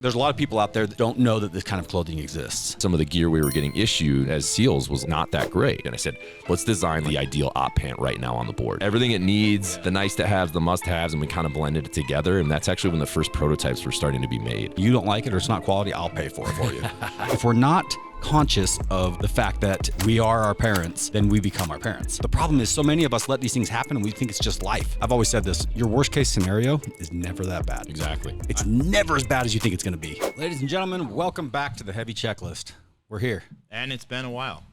There's a lot of people out there that don't know that this kind of clothing exists. Some of the gear we were getting issued as SEALs was not that great. And I said, let's design the ideal op pant right now on the board. Everything it needs, the nice to haves, the must haves, and we kind of blended it together. And that's actually when the first prototypes were starting to be made. You don't like it or it's not quality, I'll pay for it for you. If we're not conscious of the fact that we are our parents, then we become our parents. The problem is so many of us let these things happen and we think it's just life. I've always said this, your worst case scenario is never that bad. Exactly. It's never as bad as you think it's gonna be. Ladies and gentlemen, welcome back to the Heavy Checklist. We're here. And it's been a while.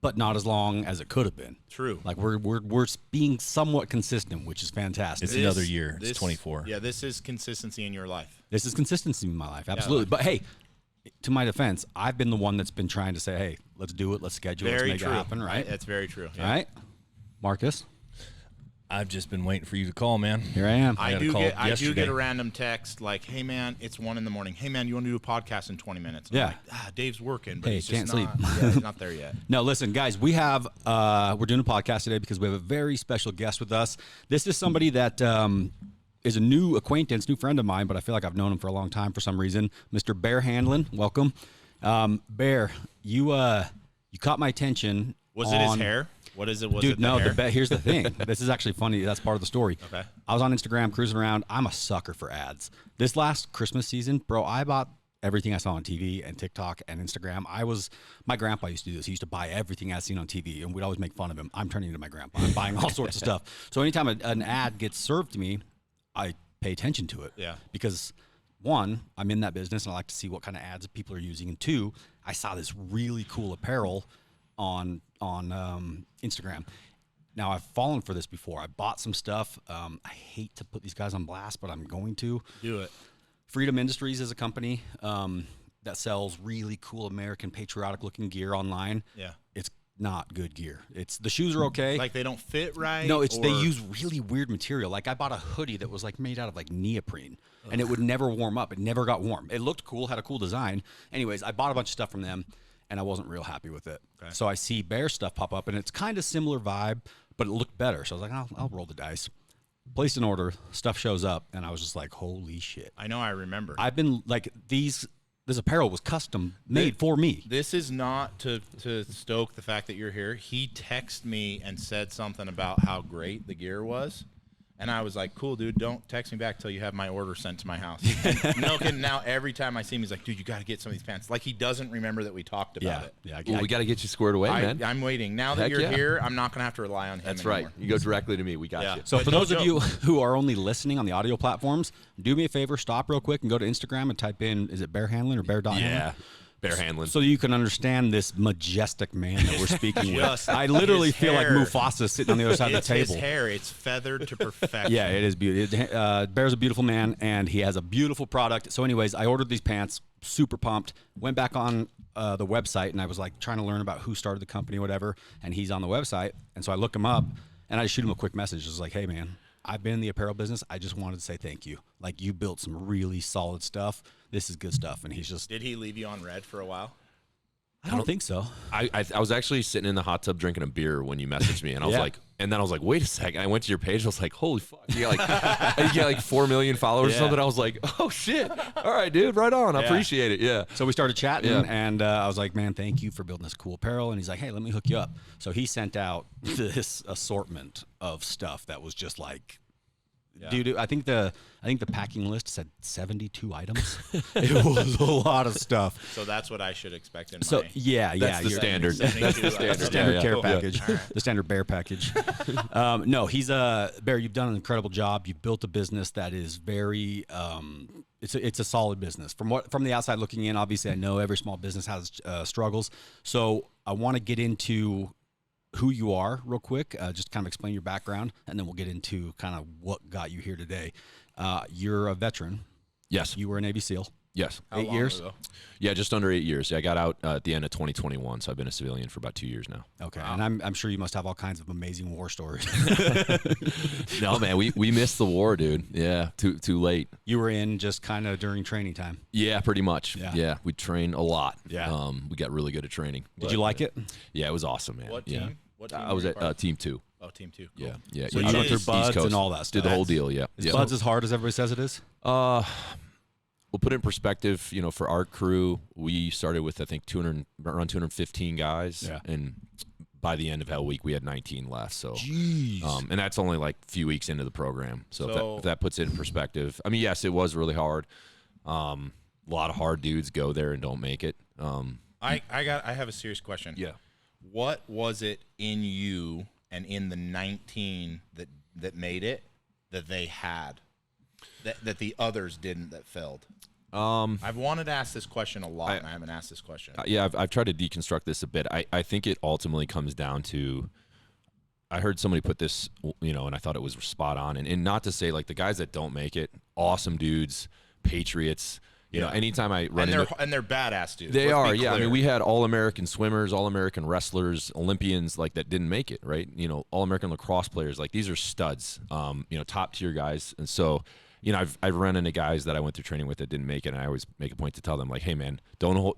But not as long as it could have been. True. Like we're being somewhat consistent, which is fantastic. It's another year. It's 24. Yeah, this is consistency in your life. This is consistency in my life, absolutely. But hey, to my defense, I've been the one that's been trying to say, hey, let's do it, let's schedule it, let's make it happen, right? That's very true. Yeah. All right. Marcus? I've just been waiting for you to call, man. Here I am. I do get a random text like, hey, man, it's 1 a.m. Hey, man, you want to do a podcast in 20 minutes? And I'm like, Dave's working, but Hey, he's just can't sleep. he's not there yet. No, listen, guys, we have, we're doing a podcast today because we have a very special guest with us. This is somebody that is a new acquaintance, new friend of mine, but I feel like I've known him for a long time for some reason. Mr. Bear Handlon, welcome. Bear, you caught my attention. Was it his hair? What is it? Was Dude, it no, hair? here's the thing. This is actually funny. That's part of the story. Okay. I was on Instagram cruising around. I'm a sucker for ads. This last Christmas season, bro, I bought everything I saw on TV and TikTok and Instagram. My grandpa used to do this. He used to buy everything I'd seen on TV, and we'd always make fun of him. I'm turning into my grandpa. I'm buying all sorts of stuff. So anytime an ad gets served to me, I pay attention to it. Yeah. Because one, I'm in that business and I like to see what kind of ads people are using. And two, I saw this really cool apparel on Instagram. Now, I've fallen for this before. I bought some stuff. I hate to put these guys on blast, but I'm going to. Do it. Freedom Industries is a company that sells really cool American patriotic-looking gear online. Yeah. It's not good gear. The shoes are okay. Like they don't fit right? No, they use really weird material. Like I bought a hoodie that was like made out of like neoprene, and it would never warm up. It never got warm. It looked cool, had a cool design. Anyways, I bought a bunch of stuff from them, and I wasn't real happy with it. Okay. So I see Bear stuff pop up, and it's kind of similar vibe, but it looked better. So I was like, I'll roll the dice. Placed an order, stuff shows up, and I was just like, holy shit. I know, I remember. I've been like, this apparel was custom made for me. This is not to stoke the fact that you're here. He texted me and said something about how great the gear was. And I was like, cool, dude, don't text me back till you have my order sent to my house. And no kidding, now every time I see him, he's like, dude, you got to get some of these pants. Like he doesn't remember that we talked about it. Yeah, Well, we got to get you squared away, man. I'm waiting. Now that Heck you're yeah. here, I'm not going to have to rely on him That's anymore. right. You go directly to me. We got you. So But for no those of joke. you who are only listening on the audio platforms, do me a favor, stop real quick and go to Instagram and type in, is it Bear Handlon or Bear.Handlon? Yeah. Bear Handlon. So you can understand this majestic man that we're speaking with. Just I literally his feel like hair. Mufasa sitting on the other side of the table. His hair, it's feathered to perfection. Yeah, it is beautiful. Bear's a beautiful man, and he has a beautiful product. So anyways, I ordered these pants, super pumped, went back on the website, and I was like trying to learn about who started the company, whatever, and he's on the website. And so I look him up, and I shoot him a quick message. It's like, hey, man, I've been in the apparel business. I just wanted to say thank you. Like, you built some really solid stuff. This is good stuff. And he's just... Did he leave you on red for a while? I don't think so. I was actually sitting in the hot tub drinking a beer when you messaged me, and I was Yeah. like, and then I was like, wait a second. I went to your page. I was like, holy fuck. You got like 4 million followers or something. I was like, oh shit. All right, dude, right on. I appreciate it. Yeah. So we started chatting, Yeah. and I was like, man, thank you for building this cool apparel. And he's like, hey, let me hook you up. So he sent out this assortment of stuff that was just like, dude, I think the packing list said 72 items. It was a lot of stuff. So that's what I should expect in So my... That's the you're- standard. That's the standard. The standard Yeah, care yeah. package, the standard Bear package. No, he's Bear. You've done an incredible job. You've built a business that is very. It's a solid business. From the outside looking in, obviously, I know every small business has struggles. So I want to get into who you are real quick. Just kind of explain your background, and then we'll get into kind of what got you here today. You're a veteran. Yes. You were a Navy SEAL. Yes. How 8 long years. ago? Yeah, just under 8 years. Yeah, I got out at the end of 2021, so I've been a civilian for about 2 years now. Okay, and I'm sure you must have all kinds of amazing war stories. No, man, we missed the war, dude. Yeah, too late. You were in just kind of during training time. Yeah, pretty much. Yeah. Yeah, we trained a lot. Yeah. We got really good at training. Did you like it? Yeah, it was awesome, man. What yeah. team? What team I was were you at part of? Team 2. Oh, team 2. Cool. Yeah, yeah. So yeah. you went East through buds Coast. and all that stuff. Did the whole deal, yeah. Is yeah. buds as hard as everybody says it is? we'll put it in perspective. You know, for our crew, we started with I think around 215 guys, and by the end of Hell Week, we had 19 left. So, and that's only like a few weeks into the program. So if that puts it in perspective, I mean, yes, it was really hard. A lot of hard dudes go there and don't make it. I have a serious question. Yeah. What was it in you and in the 19 that made it that they had that the others didn't, that failed? I've wanted to ask this question a lot, and I haven't asked this question. Yeah, I've tried to deconstruct this a bit. I think it ultimately comes down to, I heard somebody put this, you know, and I thought it was spot on. And not to say, like, the guys that don't make it, awesome dudes, patriots. You know, anytime I run and they're badass dudes. They Let's are, be yeah. I clear. mean, we had All-American swimmers, All-American wrestlers, Olympians, like, that didn't make it, right? You know, All-American lacrosse players, like, these are studs, you know, top-tier guys. And so, you know, I've run into guys that I went through training with that didn't make it, and I always make a point to tell them, like, hey, man, don't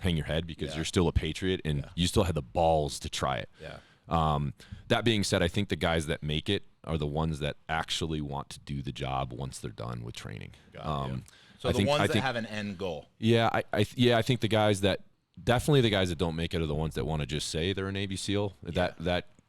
hang your head, because you're still a patriot, and you still have the balls to try it. Yeah. That being said, I think the guys that make it are the ones that actually want to do the job once they're done with training. So the ones that have an end goal. Yeah, I think the guys that don't make it are the ones that want to just say they're a Navy SEAL.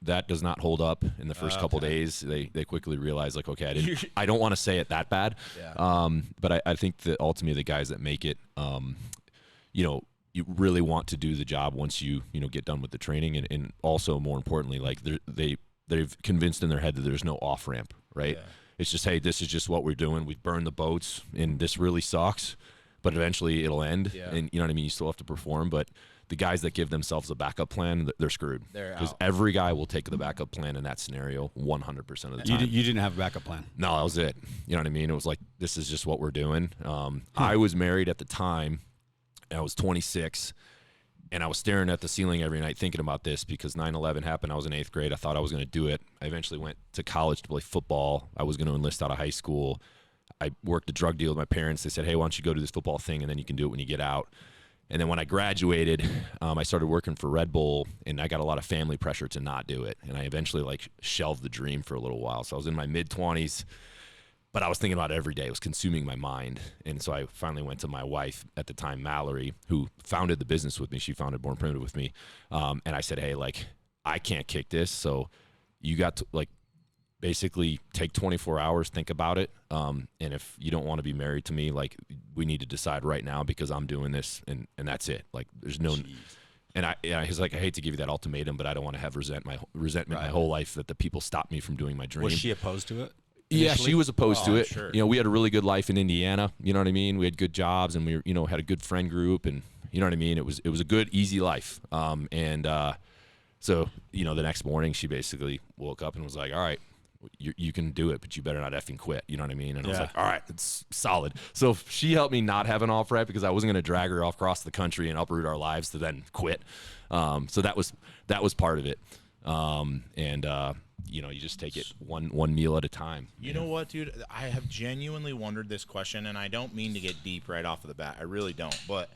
That does not hold up in the first couple days. They quickly realize, like, okay, I don't want to say it that bad. Yeah. But I think that ultimately the guys that make it, you know, you really want to do the job once you get done with the training, and also more importantly, like, they've convinced in their head that there's no off ramp, right? Yeah. It's just, hey, this is just what we're doing. We've burned the boats, and this really sucks, but eventually it'll end. Yeah. And you know what I mean? You still have to perform, but the guys that give themselves a backup plan, they're screwed. Because every guy will take the backup plan in that scenario 100% of the time. You didn't have a backup plan? No, that was it. You know what I mean? It was like, this is just what we're doing. I was married at the time. I was 26. And I was staring at the ceiling every night thinking about this, because 9/11 happened. I was in 8th grade. I thought I was going to do it. I eventually went to college to play football. I was going to enlist out of high school. I worked a drug deal with my parents. They said, hey, why don't you go do this football thing, and then you can do it when you get out. And then when I graduated, I started working for Red Bull, and I got a lot of family pressure to not do it. And I eventually, like, shelved the dream for a little while. So I was in my mid-20s. But I was thinking about it every day. It was consuming my mind. And so I finally went to my wife at the time, Mallory, who founded the business with me. She founded Born Primitive with me. And I said, hey, like, I can't kick this. So you got to, like, basically take 24 hours, think about it. And if you don't want to be married to me, like, we need to decide right now, because I'm doing this, and that's it. Like, there's no... Jeez. And he's like, I hate to give you that ultimatum, but I don't want to have resentment my whole life that the people stopped me from doing my dream. Was she opposed to it? Yeah, she was opposed to it. Sure. You know, we had a really good life in Indiana. You know what I mean? We had good jobs, and we, had a good friend group, and you know what I mean? It was a good, easy life. So, the next morning she basically woke up and was like, all right, you can do it, but you better not effing quit. You know what I mean? And I was like, all right, it's solid. So she helped me not have an off ramp, because I wasn't going to drag her across the country and uproot our lives to then quit. So that was part of it. You just take it one meal at a time. You know what, dude? I have genuinely wondered this question, and I don't mean to get deep right off of the bat. I really don't. But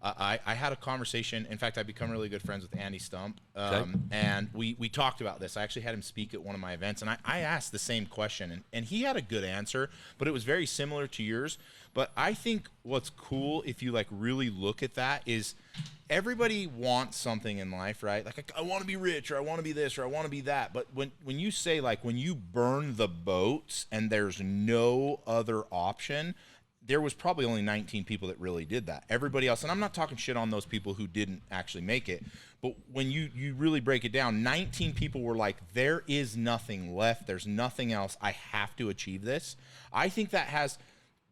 I had a conversation. In fact, I've become really good friends with Andy Stump, and we talked about this. I actually had him speak at one of my events, and I asked the same question, and he had a good answer, but it was very similar to yours. But I think what's cool, if you, like, really look at that, is everybody wants something in life, right? Like, I want to be rich, or I want to be this, or I want to be that. But when you say, like, when you burn the boats and there's no other option, there was probably only 19 people that really did that. Everybody else, and I'm not talking shit on those people who didn't actually make it, but when you really break it down, 19 people were like, there is nothing left. There's nothing else. I have to achieve this. I think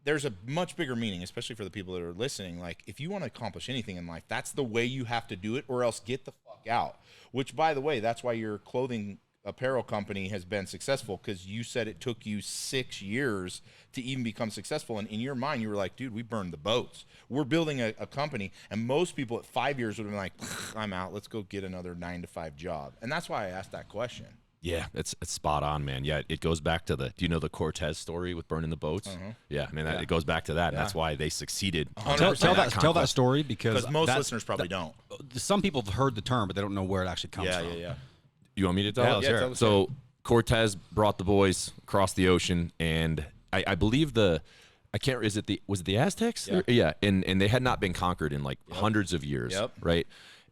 there's a much bigger meaning, especially for the people that are listening. Like, if you want to accomplish anything in life, that's the way you have to do it, or else get the fuck out. Which, by the way, that's why your clothing apparel company has been successful, because you said it took you 6 years to even become successful. And in your mind, you were like, dude, we burned the boats. We're building a company. And most people at 5 years would have been like, I'm out. Let's go get another 9-to-5 job. And that's why I asked that question. Yeah, it's spot on, man. Yeah, it goes back to do you know the Cortez story with burning the boats? Yeah, I mean, it goes back to that, and that's why they succeeded. Tell that story, because most listeners probably don't. Some people have heard the term, but they don't know where it actually comes from. Yeah. You want me to tell? Yeah, tell us. So Cortez brought the boys across the ocean, and I believe I can't. Was it the Aztecs? Yeah. Yeah, and they had not been conquered in like hundreds of years, right?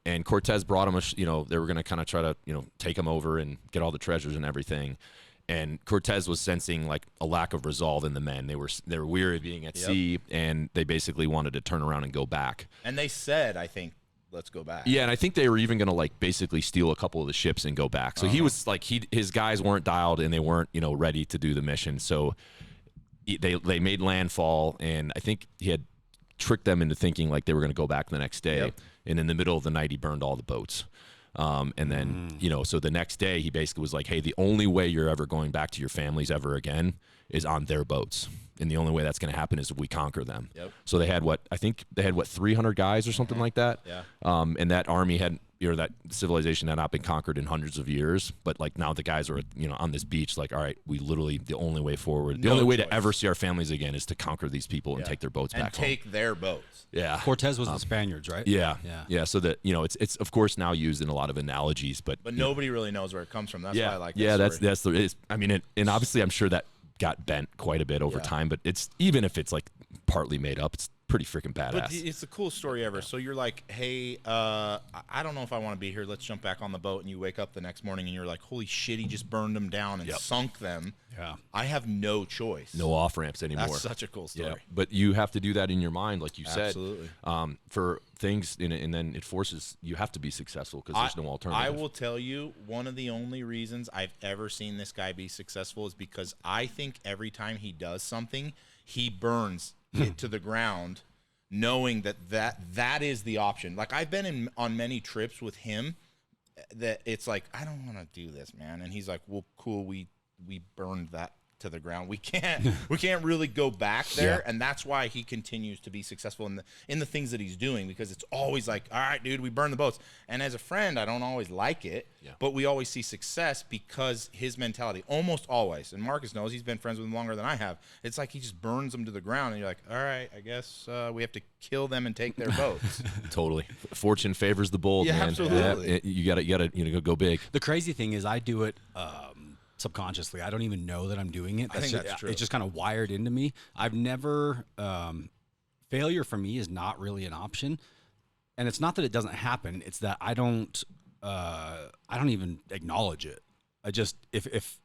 And Cortez brought them. They were going to kind of try to take them over and get all the treasures and everything. And Cortez was sensing like a lack of resolve in the men. They were weary of being at sea, and they basically wanted to turn around and go back. And they said, I think, let's go back. Yeah, and I think they were even going to like basically steal a couple of the ships and go back. So he was like, his guys weren't dialed and they weren't ready to do the mission. So they made landfall, and I think he had tricked them into thinking like they were going to go back the next day. Yep. And in the middle of the night, he burned all the boats. And then, so the next day he basically was like, hey, the only way you're ever going back to your families ever again is on their boats. And the only way that's going to happen is if we conquer them. Yep. So they had 300 guys or something like that. Yeah. And that army had, that civilization had not been conquered in hundreds of years. But like now the guys are, on this beach, like, all right, we literally, the only way forward, the only way to ever see our families again is to conquer these people and take their boats back home. And take their boats. Yeah. Cortez was the Spaniards, right? Yeah. So that, it's of course now used in a lot of analogies, but nobody really knows where it comes from. That's why I like that story. And obviously I'm sure that got bent quite a bit over time, but even if it's like partly made up, it's pretty freaking badass. But it's the coolest story ever. So you're like, hey, I don't know if I want to be here. Let's jump back on the boat. And you wake up the next morning and you're like, holy shit, he just burned them down and sunk them. Yeah. I have no choice. No off ramps anymore. That's such a cool story. Yeah, but you have to do that in your mind, like you Absolutely. said, for things, and then it forces you have to be successful because there's no alternative. I will tell you, one of the only reasons I've ever seen this guy be successful is because I think every time he does something, he burns it to the ground, knowing that is the option. Like I've been on many trips with him that it's like, I don't want to do this, man. And he's like, well, cool. We burned that to the ground. We can't really go back there. And that's why he continues to be successful in the things that he's doing, because it's always like, all right, dude, we burned the boats. And as a friend, I don't always like it, but we always see success because his mentality, almost always, and Marcus knows, he's been friends with him longer than I have. It's like he just burns them to the ground, and you're like, all right, I guess we have to kill them and take their boats. Totally. Fortune favors the bold, man. Absolutely. You gotta go big. The crazy thing is I do it subconsciously. I don't even know that I'm doing it. I think that's true. It's just kind of wired into me. I've never failure for me is not really an option, and it's not that it doesn't happen. It's that I don't even acknowledge it. I just if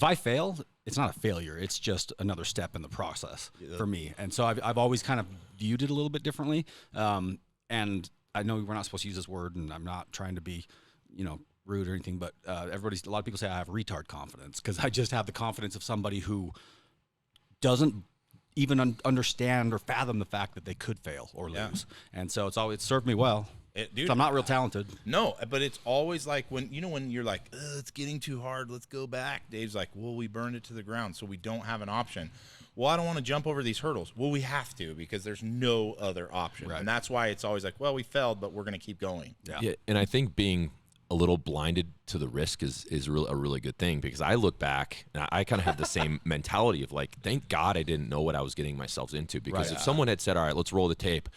I fail, it's not a failure. It's just another step in the process for me. And so I've always kind of viewed it a little bit differently. And I know we're not supposed to use this word, and I'm not trying to be, rude or anything, but a lot of people say I have retard confidence because I just have the confidence of somebody who doesn't even understand or fathom the fact that they could fail or lose. And so it's served me well. Dude, so I'm not real talented. No, but it's always like when you're like, it's getting too hard, let's go back. Dave's like, well, we burned it to the ground, so we don't have an option. Well, I don't want to jump over these hurdles. Well, we have to because there's no other option. Right. And that's why it's always like, well, we failed, but we're going to keep going. Yeah, and I think being a little blinded to the risk is a really good thing, because I look back and I kind of have the same mentality of like, thank God I didn't know what I was getting myself into, because if someone had said, all right, let's roll the tape,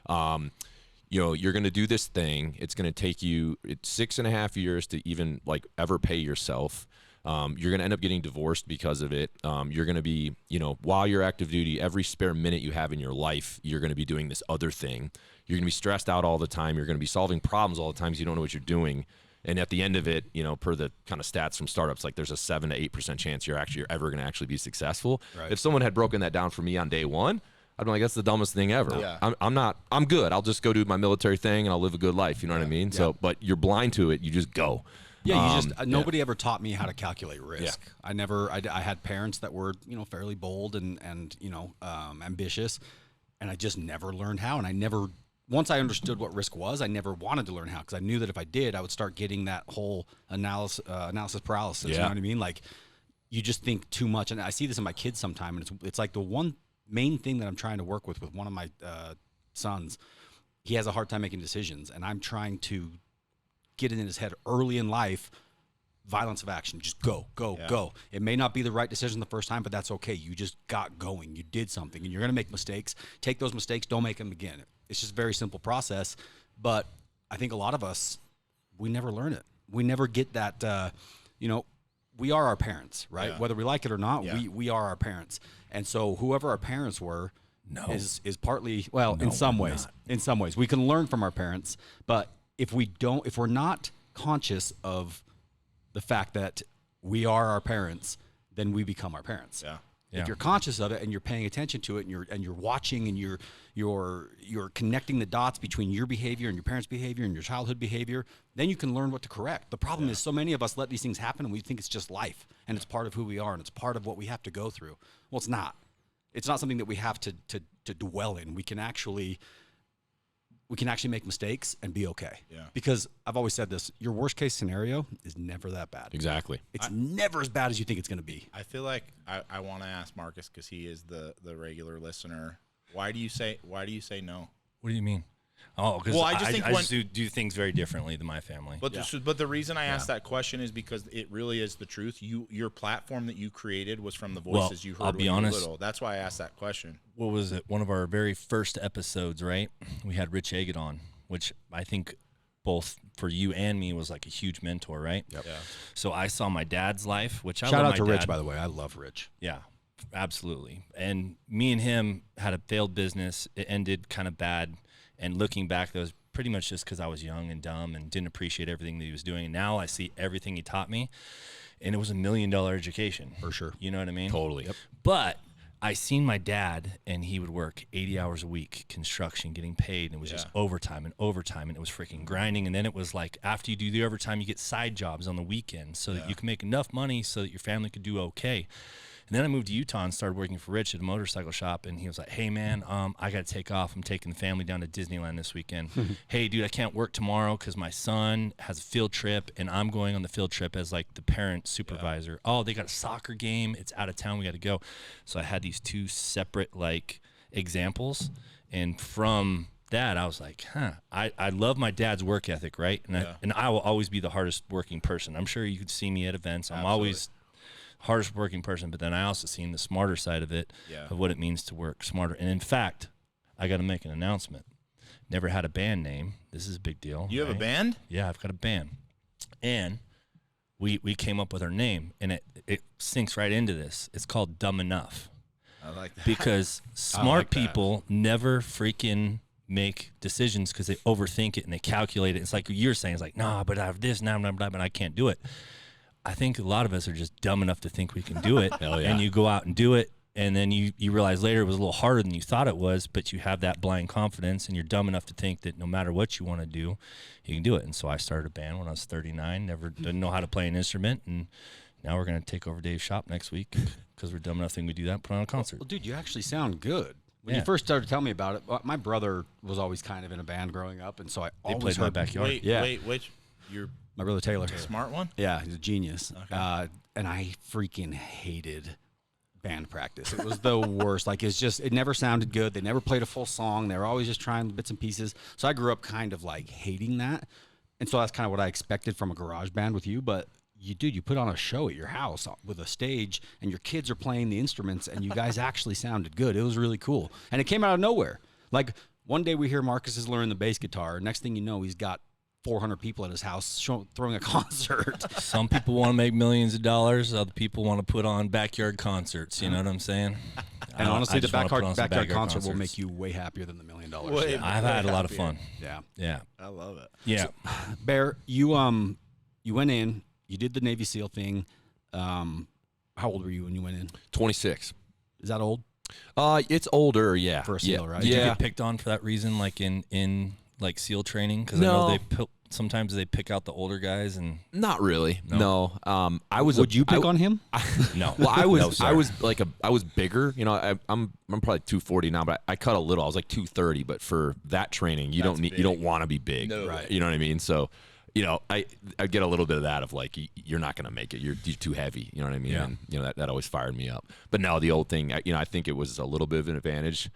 you're going to do this thing, it's going to take you 6.5 years to even like ever pay yourself. You're going to end up getting divorced because of it. You're going to be, while you're active duty, every spare minute you have in your life, you're going to be doing this other thing. You're going to be stressed out all the time. You're going to be solving problems all the time because you don't know what you're doing. And at the end of it, per the kind of stats from startups, like there's a 7 to 8% chance you're ever going to actually be successful. Right. If someone had broken that down for me on day one, I'd be like, that's the dumbest thing ever. Yeah. I'm good. I'll just go do my military thing and I'll live a good life. You know what I mean? Yeah. So, but you're blind to it. You just go. Yeah, nobody ever taught me how to calculate risk. Yeah. I had parents that were, fairly bold and ambitious, and I just never learned how. And once I understood what risk was, I never wanted to learn how, because I knew that if I did, I would start getting that whole analysis paralysis. You know what I mean? Like, you just think too much. And I see this in my kids sometime, and it's like the one main thing that I'm trying to work with one of my sons. He has a hard time making decisions, and I'm trying to get it in his head early in life, violence of action. Just go. It may not be the right decision the first time, but that's okay. You just got going. You did something, and you're going to make mistakes. Take those mistakes. Don't make them again. It's just a very simple process, but I think a lot of us, we never learn it. We never get that, we are our parents, right? Yeah. Whether we like it or not, Yeah. we are our parents. And so whoever our parents were is partly, well, No, in some we're ways, not. we can learn from our parents. But if we're not conscious of the fact that we are our parents, then we become our parents. Yeah. If you're conscious of it and you're paying attention to it and you're watching and you're connecting the dots between your behavior and your parents' behavior and your childhood behavior, then you can learn what to correct. The problem is so many of us let these things happen and we think it's just life and it's part of who we are and it's part of what we have to go through. Well, it's not. It's not something that we have to dwell in. We can actually make mistakes and be okay. Yeah. Because I've always said this, your worst case scenario is never that bad. Exactly. It's never as bad as you think it's going to be. I feel like I want to ask Marcus, because he is the regular listener. Why do you say no? What do you mean? Oh, because Well, I I just think I when- just do things very differently than my family. But but the reason I asked that question is because it really is the truth. Your platform that you created was from the voices you heard I'll when be you were honest. little. That's why I asked that question. What was it? One of our very first episodes, right? We had Rich Agate on, which I think both for you and me was like a huge mentor, right? Yep. Yeah. So I saw my dad's life, which I Shout love out to my Rich, dad. by the way. I love Rich. Yeah, absolutely. And me and him had a failed business. It ended kind of bad. And looking back, that was pretty much just because I was young and dumb and didn't appreciate everything that he was doing. And now I see everything he taught me, and it was $1 million education. For sure. You know what I mean? Totally. Yep. But I seen my dad, and he would work 80 hours a week, construction, getting paid, and it was just overtime, and it was freaking grinding. And then it was like, after you do the overtime, you get side jobs on the weekends so that you can make enough money so that your family could do okay. And then I moved to Utah and started working for Rich at a motorcycle shop, and he was like, hey, man, I got to take off. I'm taking the family down to Disneyland this weekend. Hey, dude, I can't work tomorrow because my son has a field trip, and I'm going on the field trip as, like, the parent supervisor. Oh, they got a soccer game. It's out of town. We got to go. So I had these two separate, like, examples, and from that, I was like, I love my dad's work ethic, right? And I will always be the hardest working person. I'm sure you could see me at events. I'm always hardest working person, but then I also seen the smarter side of it, of what it means to work smarter. And in fact, I got to make an announcement. Never had a band name. This is a big deal. You have a band? Yeah, I've got a band. And we came up with our name, and it sinks right into this. It's called Dumb Enough. I like that. Because smart people never freaking make decisions because they overthink it and they calculate it. It's like you're saying, it's like, nah, but I have this, now, but I can't do it. I think a lot of us are just dumb enough to think we can do it. And you go out and do it, and then you realize later it was a little harder than you thought it was, but you have that blind confidence, and you're dumb enough to think that no matter what you want to do, you can do it. And so I started a band when I was 39, didn't know how to play an instrument, and now we're going to take over Dave's shop next week because we're dumb enough to think we do that and put on a concert. Well, dude, you actually sound good. When you first started telling me about it, my brother was always kind of in a band growing up, and so I They always played in my heard backyard. Wait, which? You're my brother Taylor. the smart one? Yeah, he's a genius. And I freaking hated band practice. It was the worst. Like, it never sounded good. They never played a full song. They were always just trying bits and pieces. So I grew up kind of like hating that. And so that's kind of what I expected from a garage band with you. But you put on a show at your house with a stage, and your kids are playing the instruments, and you guys actually sounded good. It was really cool. And it came out of nowhere. Like, one day we hear Marcus is learning the bass guitar. Next thing you know, he's got 400 people at his house throwing a concert. Some people want to make millions of dollars. Other people want to put on backyard concerts. You know what I'm saying? And honestly, the just wanna put on some backyard concert will concerts. make you way happier than the $1 million. Way- I've had a lot of fun. Yeah. Yeah. I love it. Yeah. Bear, you went in, you did the Navy SEAL thing. How old were you when you went in? 26. Is that old? It's older, yeah. For a SEAL, right? Did you Yeah. get picked on for that reason, like in like SEAL training? Because No. I know sometimes they pick out the older guys and Not really. No. I was. Would you pick on him? no. Well, No, I sir. was I was bigger. You know, I'm probably 240 now, but I cut a little. I was like 230. But for that training, you don't want to be big. No. Right. You know what I mean? So, you know, I get a little bit of that of like you're not gonna make it. You're too heavy. You know what I mean? Yeah. And you know that always fired me up. But now the old thing, I think it was a little bit of an advantage.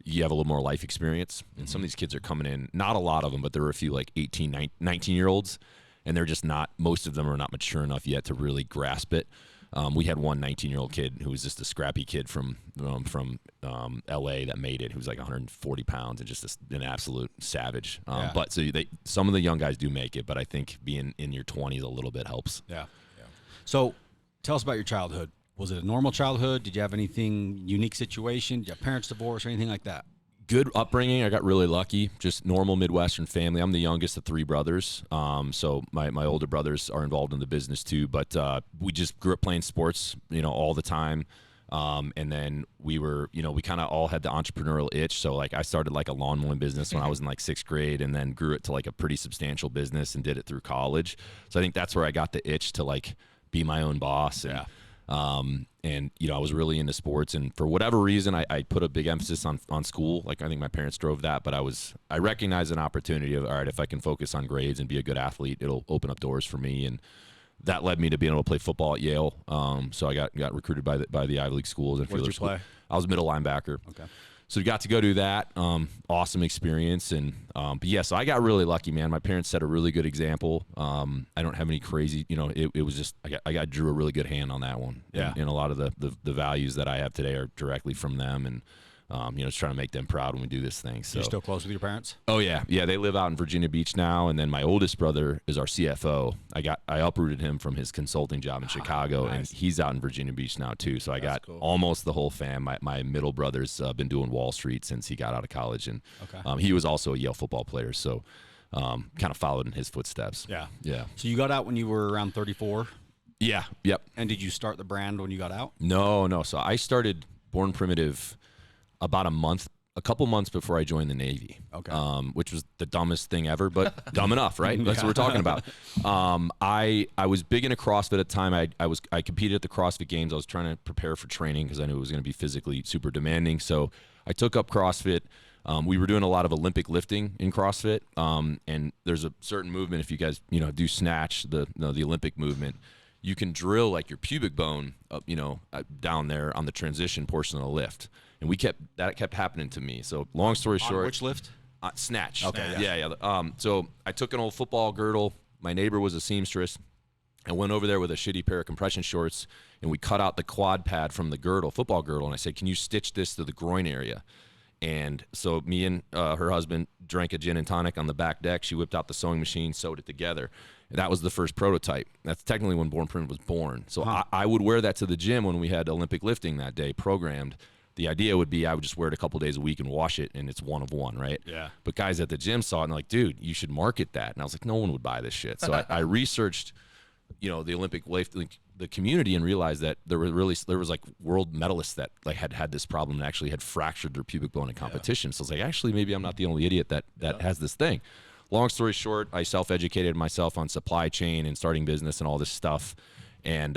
You have a little more life experience, and some of these kids are coming in, not a lot of them, but there were a few like 18, 19-year-olds, and they're just not, most of them are not mature enough yet to really grasp it. We had one 19-year-old kid who was just a scrappy kid from L.A. that made it, who was like 140 pounds and just an absolute savage. Yeah. But so some of the young guys do make it, but I think being in your 20s a little bit helps. Yeah. So Tell us about your childhood. Was it a normal childhood? Did you have anything unique situation? Did you have parents divorce or anything like that? Good upbringing. I got really lucky. Just normal Midwestern family. I'm the youngest of 3 brothers. So my older brothers are involved in the business too. But we just grew up playing sports, all the time. And then we were, we kind of all had the entrepreneurial itch. So like I started like a lawn mowing business when I was in like 6th grade, and then grew it to like a pretty substantial business and did it through college. So I think that's where I got the itch to like be my own boss. And, I was really into sports, and for whatever reason, I put a big emphasis on school. Like I think my parents drove that, but I recognized an opportunity of, all right, if I can focus on grades and be a good athlete, it'll open up doors for me. And that led me to being able to play football at Yale. So I got recruited by the Ivy League schools. And Where did you play? I was middle linebacker. Okay. So we got to go do that. Awesome experience. And but yeah, so I got really lucky, man. My parents set a really good example. I don't have any crazy, it was just I drew a really good hand on that one. Yeah. And a lot of the values that I have today are directly from them, and just trying to make them proud when we do this thing. So You're still close with your parents? Oh yeah, they live out in Virginia Beach now, and then my oldest brother is our CFO. I uprooted him from his consulting job in Chicago, nice. and he's out in Virginia Beach now too. So I got cool. almost the whole fam. My middle brother's been doing Wall Street since he got out of college, and Okay. he was also a Yale football player, so kind of followed in his footsteps. Yeah. Yeah. So you got out when you were around 34? Yeah. Yep. And did you start the brand when you got out? No. So I started Born Primitive about a couple months before I joined the Navy. Okay. Which was the dumbest thing ever, but dumb enough, right? That's what we're talking about. I was big into CrossFit at the time. I competed at the CrossFit Games. I was trying to prepare for training because I knew it was going to be physically super demanding. So I took up CrossFit. We were doing a lot of Olympic lifting in CrossFit, and there's a certain movement. If you guys do snatch, the Olympic movement, you can drill like your pubic bone up, down there on the transition portion of the lift. And that kept happening to me. So long story short, which lift? Snatch. Okay. Yeah. So I took an old football girdle. My neighbor was a seamstress. I went over there with a shitty pair of compression shorts, and we cut out the quad pad from the football girdle. And I said, "Can you stitch this to the groin area?" And so me and her husband drank a gin and tonic on the back deck. She whipped out the sewing machine, sewed it together. That was the first prototype. That's technically when Born Primitive was born. So I would wear that to the gym when we had Olympic lifting that day programmed. The idea would be I would just wear it a couple days a week and wash it, and it's one of one, right? Yeah. But guys at the gym saw it and they're like, dude, you should market that. And I was like, no one would buy this shit. So I researched, the Olympic lifting, the community, and realized that there was like world medalists that like had this problem and actually had fractured their pubic bone in competition. So I was like, actually, maybe I'm not the only idiot that has this thing. Long story short, I self-educated myself on supply chain and starting business and all this stuff, and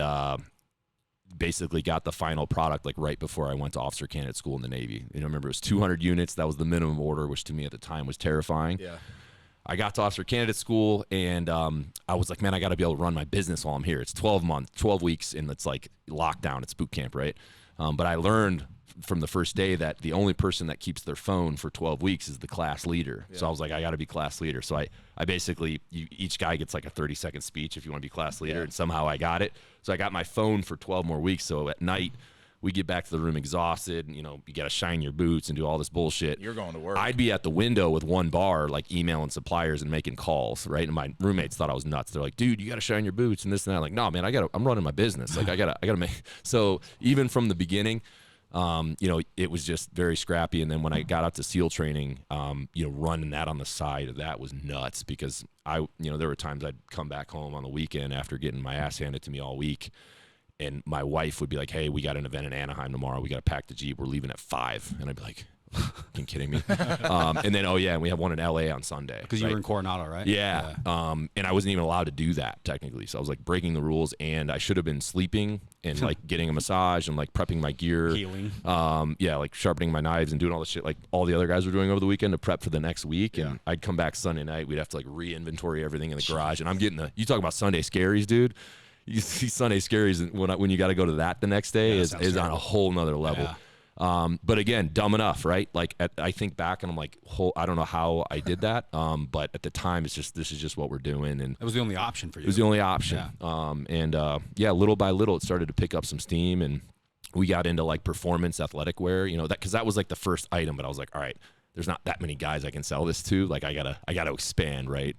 basically got the final product like right before I went to officer candidate school in the Navy. I remember it was 200 units. That was the minimum order, which to me at the time was terrifying. Yeah. I got to officer candidate school, and I was like, man, I got to be able to run my business while I'm here. It's 12 weeks, and it's like lockdown. It's boot camp, right? But I learned from the first day that the only person that keeps their phone for 12 weeks is the class leader. Yeah. So I was like, I got to be class leader. So I basically, each guy gets like a 30-second speech if you want to be class leader, and somehow I got it. So I got my phone for 12 more weeks. So at night, we get back to the room exhausted, and, you got to shine your boots and do all this bullshit. You're going to work. I'd be at the window with one bar, like emailing suppliers and making calls, right? And my roommates thought I was nuts. They're like, dude, you got to shine your boots and this and that. I'm like, no, man, I'm running my business. Like I gotta make, so even from the beginning, it was just very scrappy. And then when I got out to SEAL training, running that on the side of that was nuts, because there were times I'd come back home on the weekend after getting my ass handed to me all week, and my wife would be like, hey, we got an event in Anaheim tomorrow. We got to pack the Jeep. We're leaving at 5. And I'd be like, you kidding me? And then, and we have one in LA on Sunday. Because you were in Coronado, right? Yeah. And I wasn't even allowed to do that technically. So I was like breaking the rules, and I should have been sleeping and like getting a massage and like prepping my gear. Healing. Like sharpening my knives and doing all the shit like all the other guys were doing over the weekend to prep for the next week. And I'd come back Sunday night. We'd have to like re-inventory everything in the garage. And I'm getting you talk about Sunday scaries, dude. You see Sunday scaries when you got to go to that the next day is on a whole nother level. Yeah. But again, dumb enough, right? Like I think back and I'm like, I don't know how I did that. But at the time, this is just what we're doing, and it was the only option for you. It was the only option. Yeah. Little by little, it started to pick up some steam, and we got into like performance athletic wear. Because that was like the first item. But I was like, all right, there's not that many guys I can sell this to. Like I gotta expand, right?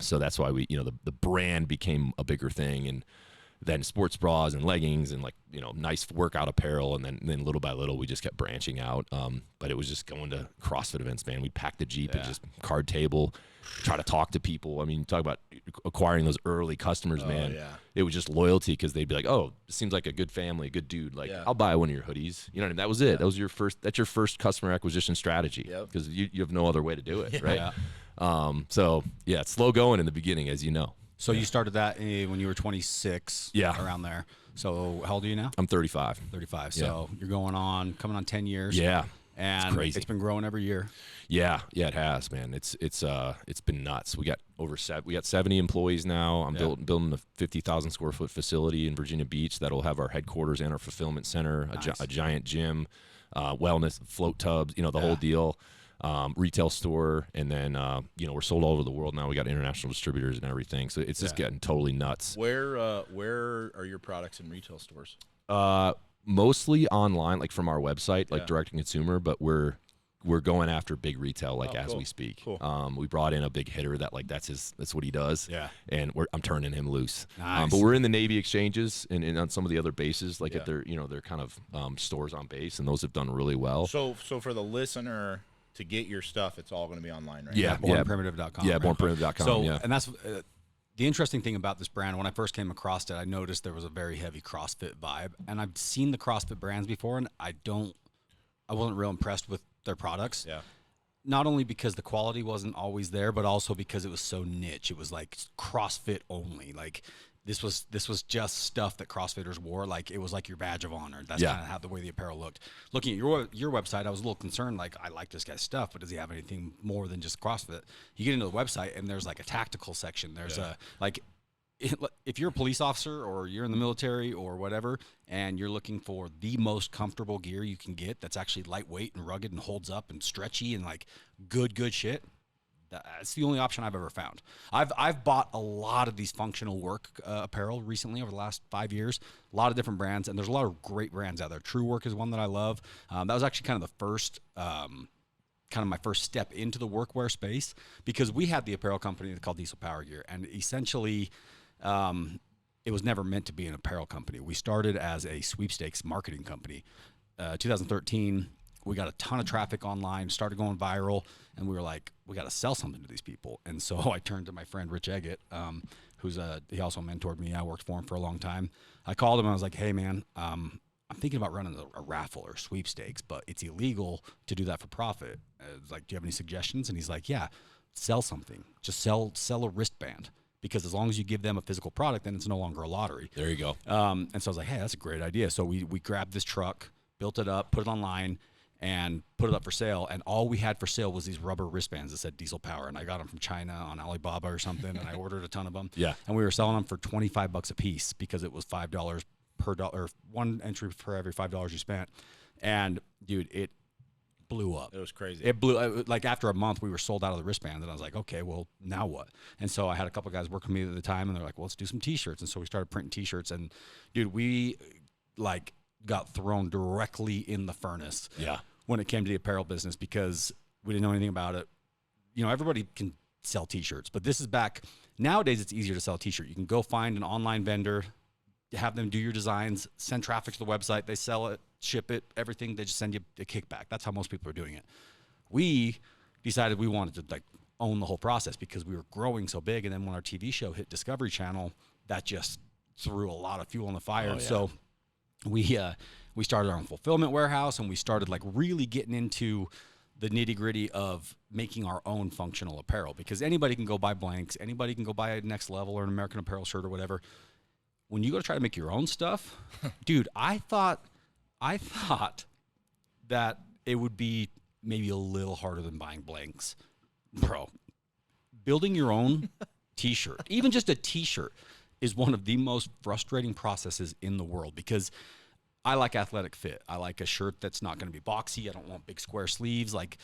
So that's why we, the brand became a bigger thing, and then sports bras and leggings and like, you know, nice workout apparel. And then little by little, we just kept branching out. But it was just going to CrossFit events, man. We'd pack the Jeep and just card table, try to talk to people. I mean, talk about acquiring those early customers, man. Yeah. It was just loyalty because they'd be like, oh, it seems like a good family, a good dude. Like, I'll buy one of your hoodies. You know what I mean? That was it. That was that's your first customer acquisition strategy because you have no other way to do it, right? So, yeah, it's slow going in the beginning, as you know. So you started that when you were 26, around there. So how old are you now? I'm 35. 35. So you're coming on 10 years. Yeah. And it's crazy. It's been growing every year. Yeah, it has, man. It's been nuts. We got 70 employees now. I'm building a 50,000 square foot facility in Virginia Beach that'll have our headquarters and our fulfillment center, a giant gym, wellness, float tubs, you know, the whole deal. Retail store, and then you know, we're sold all over the world now. We got international distributors and everything, so it's just getting totally nuts. Where are your products in retail stores? Mostly online, like from our website, like direct to consumer, but we're going after big retail, like as we speak. Cool. We brought in a big hitter that like that's what he does. Yeah. And I'm turning him loose. Nice. But we're in the Navy exchanges and on some of the other bases, like at their kind of stores on base, and those have done really well. So for the listener to get your stuff, it's all going to be online, right? Bornprimitive.com. Yeah, bornprimitive.com. So, yeah. and that's the interesting thing about this brand. When I first came across it, I noticed there was a very heavy CrossFit vibe, and I've seen the CrossFit brands before, and I wasn't real impressed with their products. Yeah. Not only because the quality wasn't always there, but also because it was so niche. It was like CrossFit only. Like this was just stuff that CrossFitters wore. Like it was like your badge of honor. That's kind of how the way the apparel looked. Looking at your website, I was a little concerned. Like, I like this guy's stuff, but does he have anything more than just CrossFit? You get into the website and there's like a tactical section. There's if you're a police officer or you're in the military or whatever, and you're looking for the most comfortable gear you can get that's actually lightweight and rugged and holds up and stretchy and like good shit, that's the only option I've ever found. I've bought a lot of these functional work apparel recently over the last 5 years, a lot of different brands, and there's a lot of great brands out there. True Work is one that I love. That was actually kind of the first, my first step into the workwear space, because we had the apparel company called Diesel Power Gear, and essentially it was never meant to be an apparel company. We started as a sweepstakes marketing company. 2013, we got a ton of traffic online, started going viral, and we were like, we got to sell something to these people. And so I turned to my friend Rich Eggett, he also mentored me. I worked for him for a long time. I called him and I was like, hey man, I'm thinking about running a raffle or sweepstakes, but it's illegal to do that for profit. I was like, do you have any suggestions? And he's like, yeah, sell something. Just sell a wristband. Because as long as you give them a physical product, then it's no longer a lottery. There you go. And so I was like, hey, that's a great idea. So we grabbed this truck, built it up, put it online, and put it up for sale. And all we had for sale was these rubber wristbands that said Diesel Power. And I got them from China on Alibaba or something, and I ordered a ton of them. Yeah. And we were selling them for $25 a piece because it was $5 per dollar, one entry for every $5 you spent. And dude, it blew up. It was crazy. It blew, like after a month we were sold out of the wristbands, and I was like, okay, well now what? And so I had a couple guys working with me at the time, and they're like, well, let's do some t-shirts. And so we started printing t-shirts, and dude, we like got thrown directly in the furnace when it came to the apparel business, because we didn't know anything about it. You know, everybody can sell t-shirts, but this is back nowadays. It's easier to sell a t-shirt. You can go find an online vendor, have them do your designs, send traffic to the website, they sell it, ship it, everything. They just send you a kickback. That's how most people are doing it. We decided we wanted to like own the whole process because we were growing so big. And then when our TV show hit Discovery Channel, that just threw a lot of fuel on the fire. So we started our own fulfillment warehouse, and we started like really getting into the nitty gritty of making our own functional apparel, because anybody can go buy blanks. Anybody can go buy a Next Level or an American Apparel shirt or whatever. When you go to try to make your own stuff, dude, I thought that it would be maybe a little harder than buying blanks. Bro, building your own t-shirt, even just a t-shirt, is one of the most frustrating processes in the world, because I like athletic fit. I like a shirt that's not going to be boxy. I don't want big square sleeves, like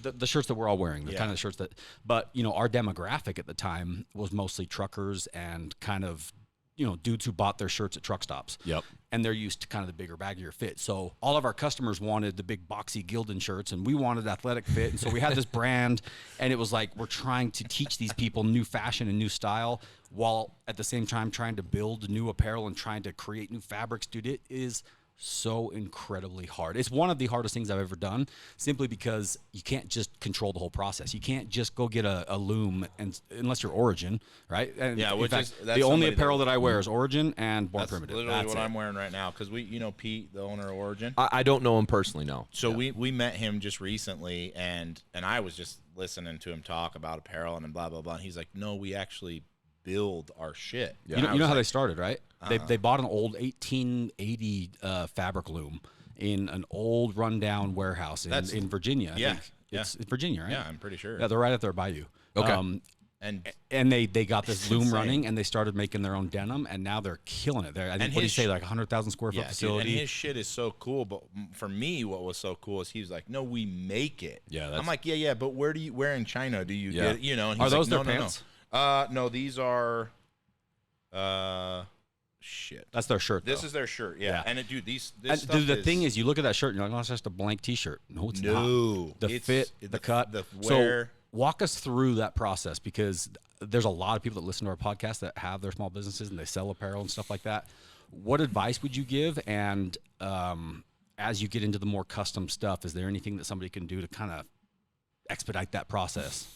the shirts that we're all wearing, the kind of shirts that, but you know, our demographic at the time was mostly truckers and kind of, you know, dudes who bought their shirts at truck stops. Yep. and they're used to kind of the bigger, baggier fit. So all of our customers wanted the big boxy Gildan shirts, and we wanted athletic fit. And so we had this brand, and it was like we're trying to teach these people new fashion and new style, while at the same time trying to build new apparel and trying to create new fabrics. Dude, it is so incredibly hard. It's one of the hardest things I've ever done, simply because you can't just control the whole process. You can't just go get a loom, and unless you're Origin, right? And Yeah, in which fact, is that's the only somebody apparel that I wear is Origin and Born That's Primitive. literally That's what it. I'm wearing right now, because you know Pete, the owner of Origin. I don't know him personally, no. So we met him just recently, and I was just listening to him talk about apparel and blah blah blah. And he's like, "No, we actually build our shit." Yeah. You And I know was how they like, started, right? They bought an old 1880 fabric loom in an old rundown warehouse in Virginia. I Yeah, think. It's Virginia, right? Yeah, I'm pretty sure. Yeah, they're right up there by you. Okay. And They got this loom insane. running, and they started making their own denim, and now they're killing it. I think, And what do you his say, like 100,000 square foot yeah, dude, facility? and his shit is so cool. But for me, what was so cool is he was like, "No, we make it." Yeah, I'm that's- like, "Yeah, but where in China do you Yeah. get? You know?" And Are he's those like, their no, pants? No, these are. Shit. That's their shirt. This though. is their shirt. Yeah, Yeah. and this And stuff dude, the thing is, you look at that shirt and you're like, "Oh, it's just a blank T-shirt." No, it's not. no, The it's- fit, the cut, the So wear. walk us through that process, because there's a lot of people that listen to our podcast that have their small businesses and they sell apparel and stuff like that. What advice would you give? And as you get into the more custom stuff, is there anything that somebody can do to kind of expedite that process?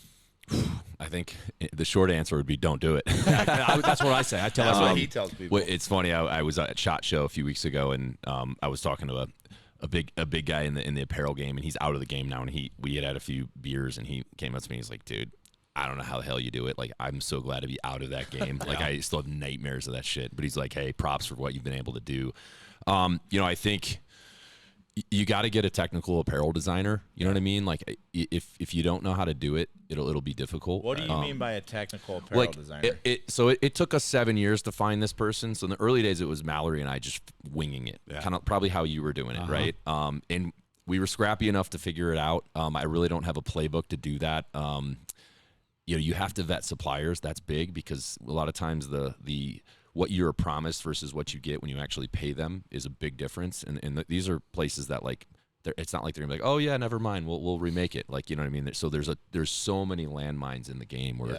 I think the short answer would be don't do it. That's what I say. I tell That's everyone. what he tells people. Well, it's funny. I was at SHOT Show a few weeks ago, and I was talking to a big guy in the apparel game, and he's out of the game now. And we had a few beers, and he came up to me. He's like, "Dude, I don't know how the hell you do it. Like, I'm so glad to be out of that game. Like, I still have nightmares of that shit." But he's like, "Hey, props for what you've been able to do." I think you got to get a technical apparel designer. You know what I mean? Like, if you don't know how to do it, it'll be difficult. What do you mean by a technical apparel designer? It took us 7 years to find this person. So in the early days, it was Mallory and I just winging it, kind of probably how you were doing it, right? And we were scrappy enough to figure it out. I really don't have a playbook to do that. You have to vet suppliers. That's big, because a lot of times the what you're promised versus what you get when you actually pay them is a big difference. And these are places that, like, it's not like they're gonna be like, "Oh yeah, never mind, we'll remake it." Like, you know what I mean? So there's so many landmines in the game where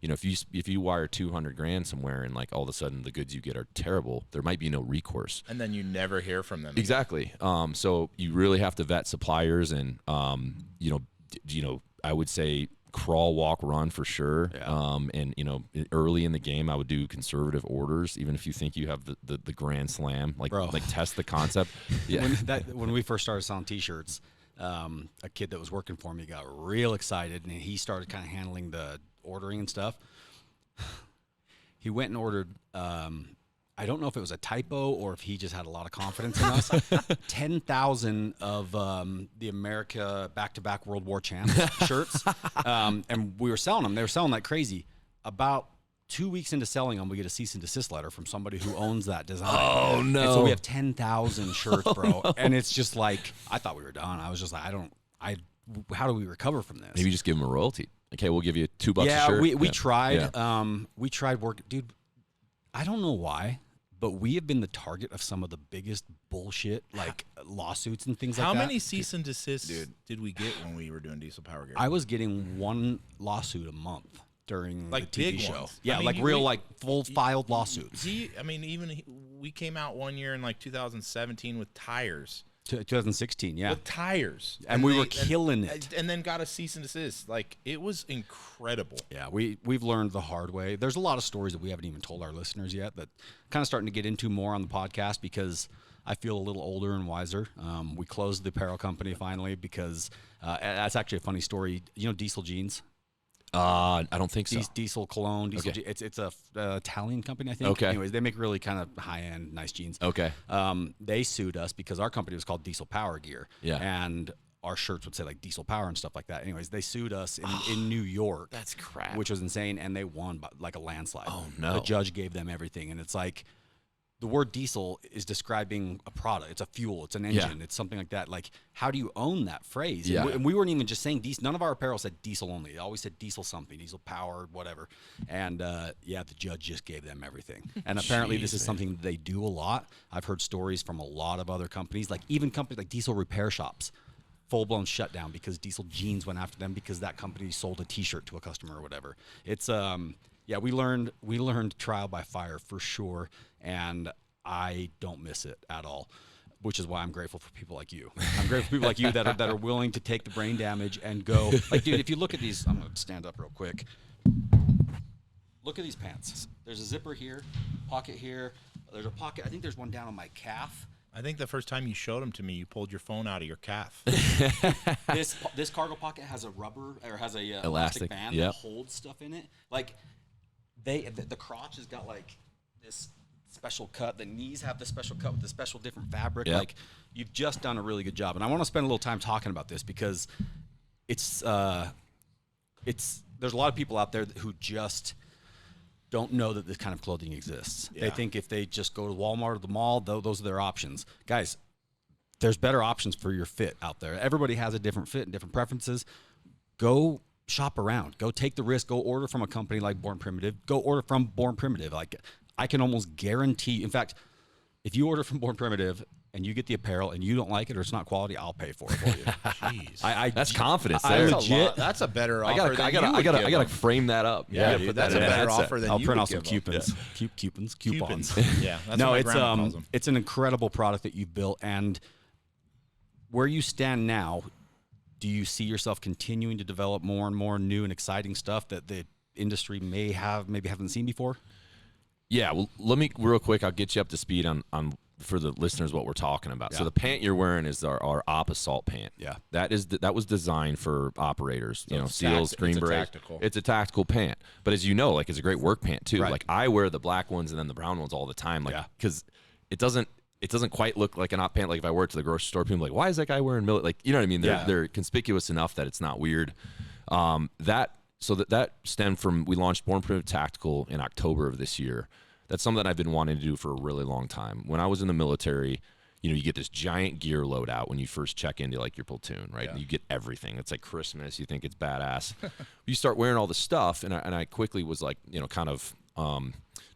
if you wire $200,000 somewhere and, like, all of a sudden the goods you get are terrible, there might be no recourse. And then you never hear from them. Exactly. So you really have to vet suppliers, and I would say crawl, walk, run for sure. Yeah. And early in the game, I would do conservative orders, even if you think you have the grand slam. Like, Bro. like test the concept. Yeah. When we first started selling T-shirts, a kid that was working for me got real excited, and he started kind of handling the ordering and stuff. He went and ordered. I don't know if it was a typo or if he just had a lot of confidence in us. 10,000 of the America back-to-back World War champs shirts, and we were selling them. They were selling like crazy. About 2 weeks into selling them, we get a cease and desist letter from somebody who owns that design. Oh, no. And so we have 10,000 shirts, bro. And it's just like, I thought we were done. I was just like, how do we recover from this? Maybe just give them a royalty. Okay, we'll give you $2 a Yeah, shirt. we tried. Yeah. We tried work, dude. I don't know why, but we have been the target of some of the biggest bullshit, like lawsuits and things like How that. many cease and desists did we get when we were doing Diesel Power Gear? I was getting one lawsuit a month during Like the TV big show. ones. Yeah, I mean, like real, like full filed lawsuits. We came out one year in like 2017 with tires. 2016, yeah. With tires. And we were killing it. And then got a cease and desist. Like, it was incredible. Yeah, we've learned the hard way. There's a lot of stories that we haven't even told our listeners yet that kind of starting to get into more on the podcast, because I feel a little older and wiser. We closed the apparel company finally because that's actually a funny story. You know Diesel Jeans? I don't think so. Diesel Cologne. Diesel Okay. it's a Italian company, I think. Okay. Anyways, they make really kind of high-end, nice jeans. Okay. They sued us because our company was called Diesel Power Gear. Yeah. And our shirts would say like Diesel Power and stuff like that. Anyways, they sued us in New York. That's crap. Which was insane, and they won by like a landslide. Oh, no. The judge gave them everything, and it's like, the word diesel is describing a product. It's a fuel. It's an engine. It's something like that. Like, how do you own that phrase? Yeah. And we weren't even just saying diesel. None of our apparel said diesel only. It always said diesel something, diesel powered, whatever. And the judge just gave them everything. And apparently this is something that they do a lot. I've heard stories from a lot of other companies, like even companies like diesel repair shops, full-blown shutdown because Diesel Jeans went after them because that company sold a T-shirt to a customer or whatever. It's we learned trial by fire for sure, and I don't miss it at all, which is why I'm grateful for people like you. I'm grateful for people like you that are willing to take the brain damage and go. Like, dude, if you look at these, I'm gonna stand up real quick. Look at these pants. There's a zipper here, pocket here. There's a pocket. I think there's one down on my calf. I think the first time you showed them to me, you pulled your phone out of your calf. This cargo pocket has a rubber or has a elastic band that holds stuff in it. Like the crotch has got like this special cut. The knees have the special cut with the special different fabric. Yep. Like, you've just done a really good job. And I want to spend a little time talking about this because it's there's a lot of people out there who just don't know that this kind of clothing exists. Yeah. They think if they just go to Walmart or the mall, those are their options. Guys, there's better options for your fit out there. Everybody has a different fit and different preferences. Go shop around. Go take the risk. Go order from a company like Born Primitive. Go order from Born Primitive. Like, I can almost guarantee. In fact, if you order from Born Primitive and you get the apparel and you don't like it or it's not quality, I'll pay for it for you. Jeez. That's confidence I there. legit. That's a better offer I gotta frame that up. Yeah, put that's that a in. better That's offer than I'll you print would out some give them. coupons. Yeah, that's No, what my it's grandma calls them. it's an incredible product that you've built. And where you stand now, do you see yourself continuing to develop more and more new and exciting stuff that the industry maybe haven't seen before? Yeah, well, let me real quick. I'll get you up to speed on for the listeners what we're talking about. Yeah. So the pant you're wearing is our op assault pant. Yeah, that was designed for operators. So SEALs, Green Berets. It's a tactical pant, but as you know, like, it's a great work pant too. Right. Like, I wear the black ones and then the brown ones all the time, like, because it doesn't quite look like an op pant. Like, if I wear it to the grocery store, people are like, why is that guy wearing like, you know what I mean? They're conspicuous enough that it's not weird. That stemmed from, we launched Born Primitive Tactical in October of this year. That's something that I've been wanting to do for a really long time. When I was in the military, you get this giant gear load out when you first check into, like, your platoon, right? And you get everything. It's like Christmas. You think it's badass. You start wearing all the stuff, and I quickly was like, kind of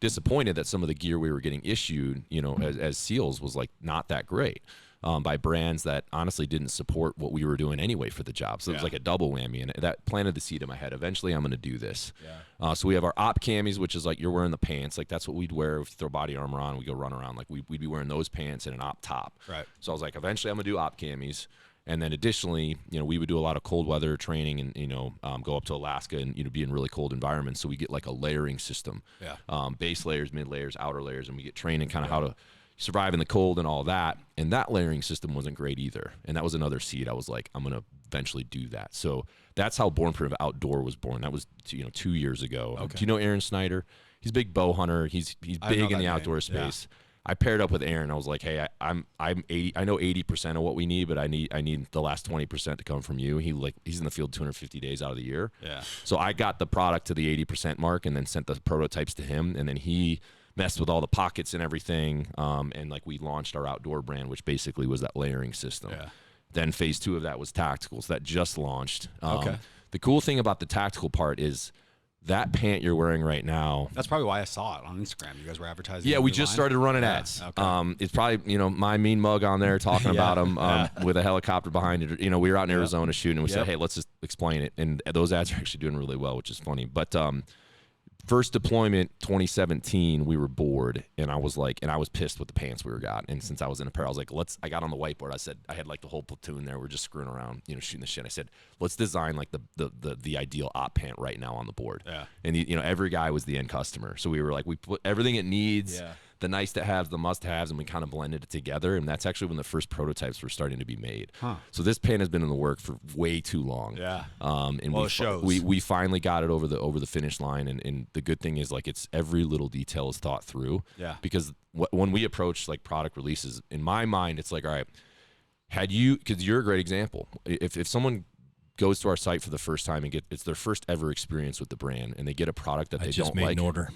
disappointed that some of the gear we were getting issued, as SEALs was like not that great. By brands that honestly didn't support what we were doing anyway for the job. So it was like a double whammy, and that planted the seed in my head. Eventually, I'm going to do this. Yeah. So we have our op camis, which is like, you're wearing the pants. Like, that's what we'd wear if you throw body armor on, we go run around. Like, we'd be wearing those pants and an op top. Right. So I was like, eventually I'm going to do op camis. And then additionally, we would do a lot of cold weather training and, go up to Alaska and, be in really cold environments. So we get like a layering system. Yeah. Base layers, mid layers, outer layers, and we get training kind of how to survive in the cold and all that. And that layering system wasn't great either. And that was another seed. I was like, I'm going to eventually do that. So that's how Born Primitive Outdoor was born. That was 2 years ago. Okay. Do you know Aaron Snyder? He's a big bow hunter. He's big in the outdoor space. I paired up with Aaron. I was like, hey, I'm 80. I know 80% of what we need, but I need the last 20% to come from you. He's in the field 250 days out of the year. Yeah. So I got the product to the 80% mark and then sent the prototypes to him, and then he messed with all the pockets and everything, and like, we launched our outdoor brand, which basically was that layering system. Yeah. Then phase 2 of that was tactical, so that just launched. Okay. The cool thing about the tactical part is that pant you're wearing right now. That's probably why I saw it on Instagram. You guys were advertising. Yeah, we just started running ads. Okay. It's probably my mean mug on there talking about them with a helicopter behind it. We were out in Arizona shooting, and we said, hey, let's just explain it. And those ads are actually doing really well, which is funny. But first deployment 2017, we were bored, and I was pissed with the pants we got. And since I was in apparel, I was like, I got on the whiteboard. I said, I had like the whole platoon there. We're just screwing around, shooting the shit. I said, let's design like the ideal op pant right now on the board. Yeah. And every guy was the end customer. So we were like, we put everything it needs. Yeah. The nice to haves, the must haves, and we kind of blended it together. And that's actually when the first prototypes were starting to be made. Huh. So this pant has been in the work for way too long. Yeah. And it shows. We finally got it over the finish line. And the good thing is, like, it's every little detail is thought through. Yeah. Because when we approach like product releases, in my mind, it's like, all right, because you're a great example. If someone goes to our site for the first time and it's their first ever experience with the brand, and they get a product that they don't like. I just made an order.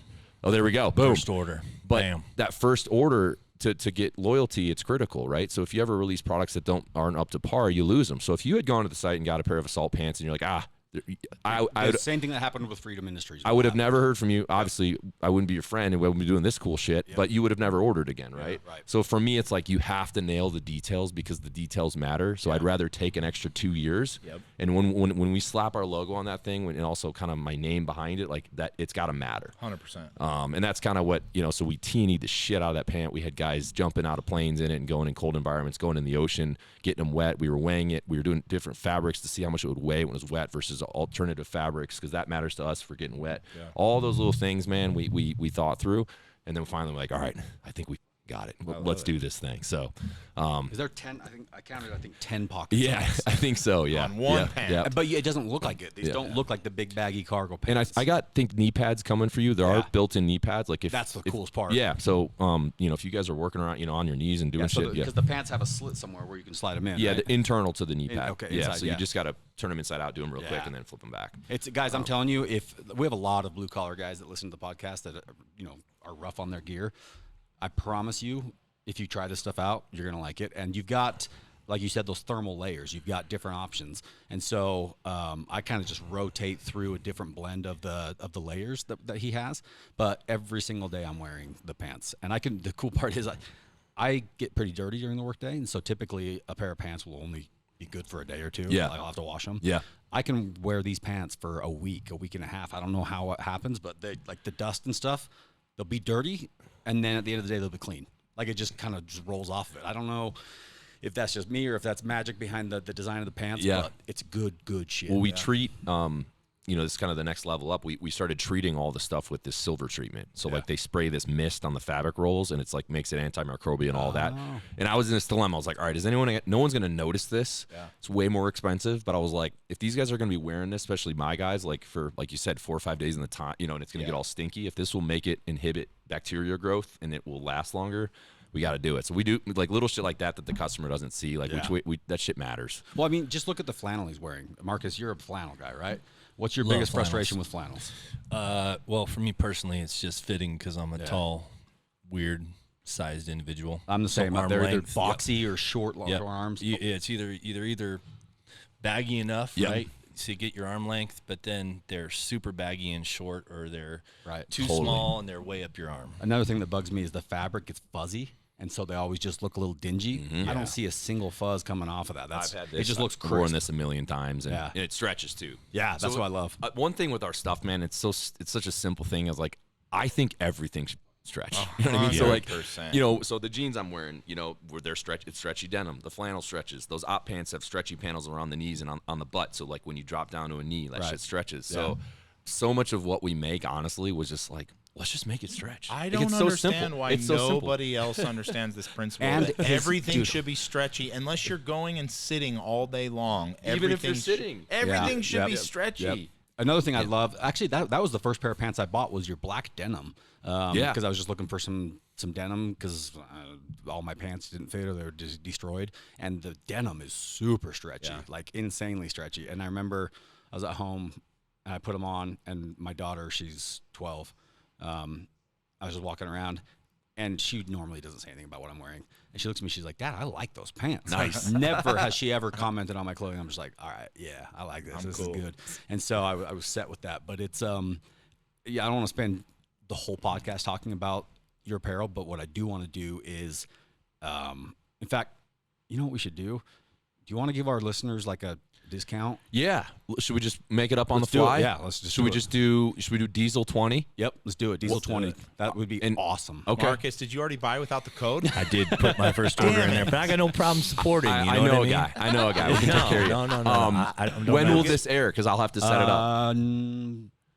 Oh, there we go. Boom. First order. But Bam. that first order to get loyalty, it's critical, right? So if you ever release products that aren't up to par, you lose them. So if you had gone to the site and got a pair of assault pants and you're like, The same thing that happened with Freedom Industries. I would have never heard from you. Obviously, I wouldn't be your friend and we wouldn't be doing this cool shit, but you would have never ordered again, right? Yeah, right. So for me, it's like you have to nail the details because the details matter. So I'd rather take an extra 2 years. Yep. And when we slap our logo on that thing, and also kind of my name behind it, like that, it's got to matter. 100%. And that's kind of what, so we T&E'd the shit out of that pant. We had guys jumping out of planes in it and going in cold environments, going in the ocean, getting them wet. We were weighing it. We were doing different fabrics to see how much it would weigh when it was wet versus alternative fabrics, because that matters to us for getting wet. Yeah. All those little things, man, we thought through. And then finally we're like, all right, I think we got it. Let's do this thing. So, is there 10? I counted 10 pockets. Yeah, I think so. Yeah, on one pant. Yeah. But it doesn't look like it. These don't look like the big baggy cargo And pants. I think knee pads coming for you. There are built-in knee pads. Like that's the coolest part. Yeah. So, if you guys are working around, on your knees and doing shit, because the pants have a slit somewhere where you can slide them in. Yeah, right? the internal to the knee pad. Okay, yeah. inside, So you just got to turn them inside out, do them real quick, and then flip them back. It's guys. I'm telling you, if we have a lot of blue collar guys that listen to the podcast that are rough on their gear, I promise you, if you try this stuff out, you're gonna like it. And you've got, like you said, those thermal layers. You've got different options, and so I kind of just rotate through a different blend of the layers that he has. But every single day, I'm wearing the pants, and the cool part is I get pretty dirty during the workday, and so typically a pair of pants will only be good for a day or two. Yeah, I'll have to wash them. Yeah. I can wear these pants for a week and a half. I don't know how it happens, but they, like the dust and stuff, they'll be dirty, and then at the end of the day, they'll be clean. Like it just kind of just rolls off of it. I don't know if that's just me or if that's magic behind the design of the pants, but it's good shit. Well, we treat, this is kind of the next level up. We started treating all the stuff with this silver treatment. So like they spray this mist on the fabric rolls, and it's like makes it antimicrobial and all that. And I was in this dilemma. I was like, all right, no one's going to notice this. Yeah. It's way more expensive. But I was like, if these guys are going to be wearing this, especially my guys, like for, like you said, 4 or 5 days in the time, and it's going to get all stinky. If this will make it inhibit bacteria growth and it will last longer, we got to do it. So we do like little shit like that the customer doesn't see. Like we that shit matters. Well, I mean, just look at the flannel he's wearing. Marcus, you're a flannel guy, right? What's your Love biggest flannels. frustration with flannels? Well, for me personally, it's just fitting because I'm a tall, weird sized individual. I'm the same. So They're either length, boxy or short, long arms. It's either baggy enough, right? To get your arm length, but then they're super baggy and short, or they're too small and they're way up your arm. Another thing that bugs me is the fabric gets fuzzy, and so they always just look a little dingy. Mm-hmm. I don't see a single fuzz coming off of that. I've had this. It just looks I've worn crisp. this a million times, and it stretches too. Yeah, that's what I love. One thing with our stuff, man, it's such a simple thing as like I think everything should stretch. You know what I mean? So like, so the jeans I'm wearing, where they're it's stretchy denim. The flannel stretches. Those op pants have stretchy panels around the knees and on the butt. So like when you drop down to a knee, that shit stretches. So much of what we make, honestly, was just like, let's just make it stretch. I don't understand why nobody else understands this principle. And that everything should be stretchy unless you're going and sitting all day long. Even if you're sitting, everything should be stretchy. Yep. Another thing I love, actually, that was the first pair of pants I bought was your black denim. Because I was just looking for some denim because all my pants didn't fit or they were just destroyed. And the denim is super stretchy, like insanely stretchy. And I remember I was at home and I put them on, and my daughter, she's 12. I was just walking around, and she normally doesn't say anything about what I'm wearing. And she looks at me, she's like, "Dad, I like those pants." Nice. Never has she ever commented on my clothing. I'm just like, all right, yeah, I like this. This is good. And so I was set with that. But it's, I don't want to spend the whole podcast talking about your apparel, but what I do want to do is, in fact, you know what we should do? Do you want to give our listeners like a discount? Yeah. Should we just make it up on the fly? Yeah. Let's just. Should we do Diesel 20? Yep. Let's do it. Diesel 20. That would be awesome. Okay. Marcus, did you already buy without the code? I did put my first order in there, but I got no problem supporting. I know a guy. I know a guy. We can take care of you. No. When will this air? Because I'll have to set it up.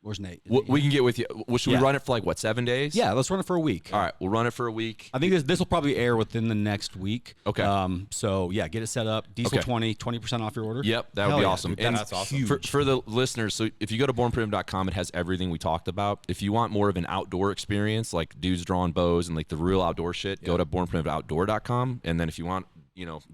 Where's Nate? We can get with you. Should we run it for like 7 days? Yeah, let's run it for a week. All right, we'll run it for a week. I think this will probably air within the next week. Okay. So yeah, get it set up. Diesel 20% off your order. Yep, that would be awesome. Dude, and that's awesome. For the listeners, so if you go to bornprimitive.com, it has everything we talked about. If you want more of an outdoor experience, like dudes drawing bows and like the real outdoor shit, go to bornprimitiveoutdoor.com. And then if you want,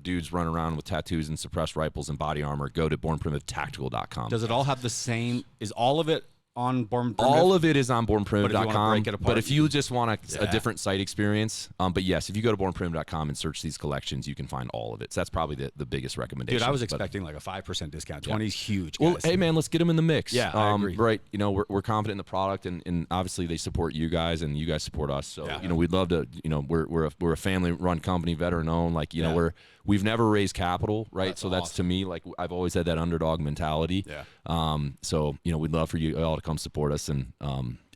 dudes run around with tattoos and suppressed rifles and body armor, go to bornprimitive.tactical.com. Does it all have the same? Is all of it on Born Primitive? All of it is on But if you wanna bornprimitive.com. break it apart, But if you just want a Yeah. different site experience, but yes, if you go to bornprimitive.com and search these collections, you can find all of it. So that's probably the biggest recommendation. Dude, I was But- expecting like a 5% discount. 20 is huge, Well, guys. hey man, let's get them in the mix. Yeah, I agree. Right. You know, we're confident in the product, and obviously they support you guys, and you guys support us. So Yeah. you know, we'd love to. You know, we're a family run company, veteran owned. Like you know, we've never raised capital, right? That's so that's to me like I've always had that underdog mentality. Yeah. So you know, we'd love for you all to come support us, and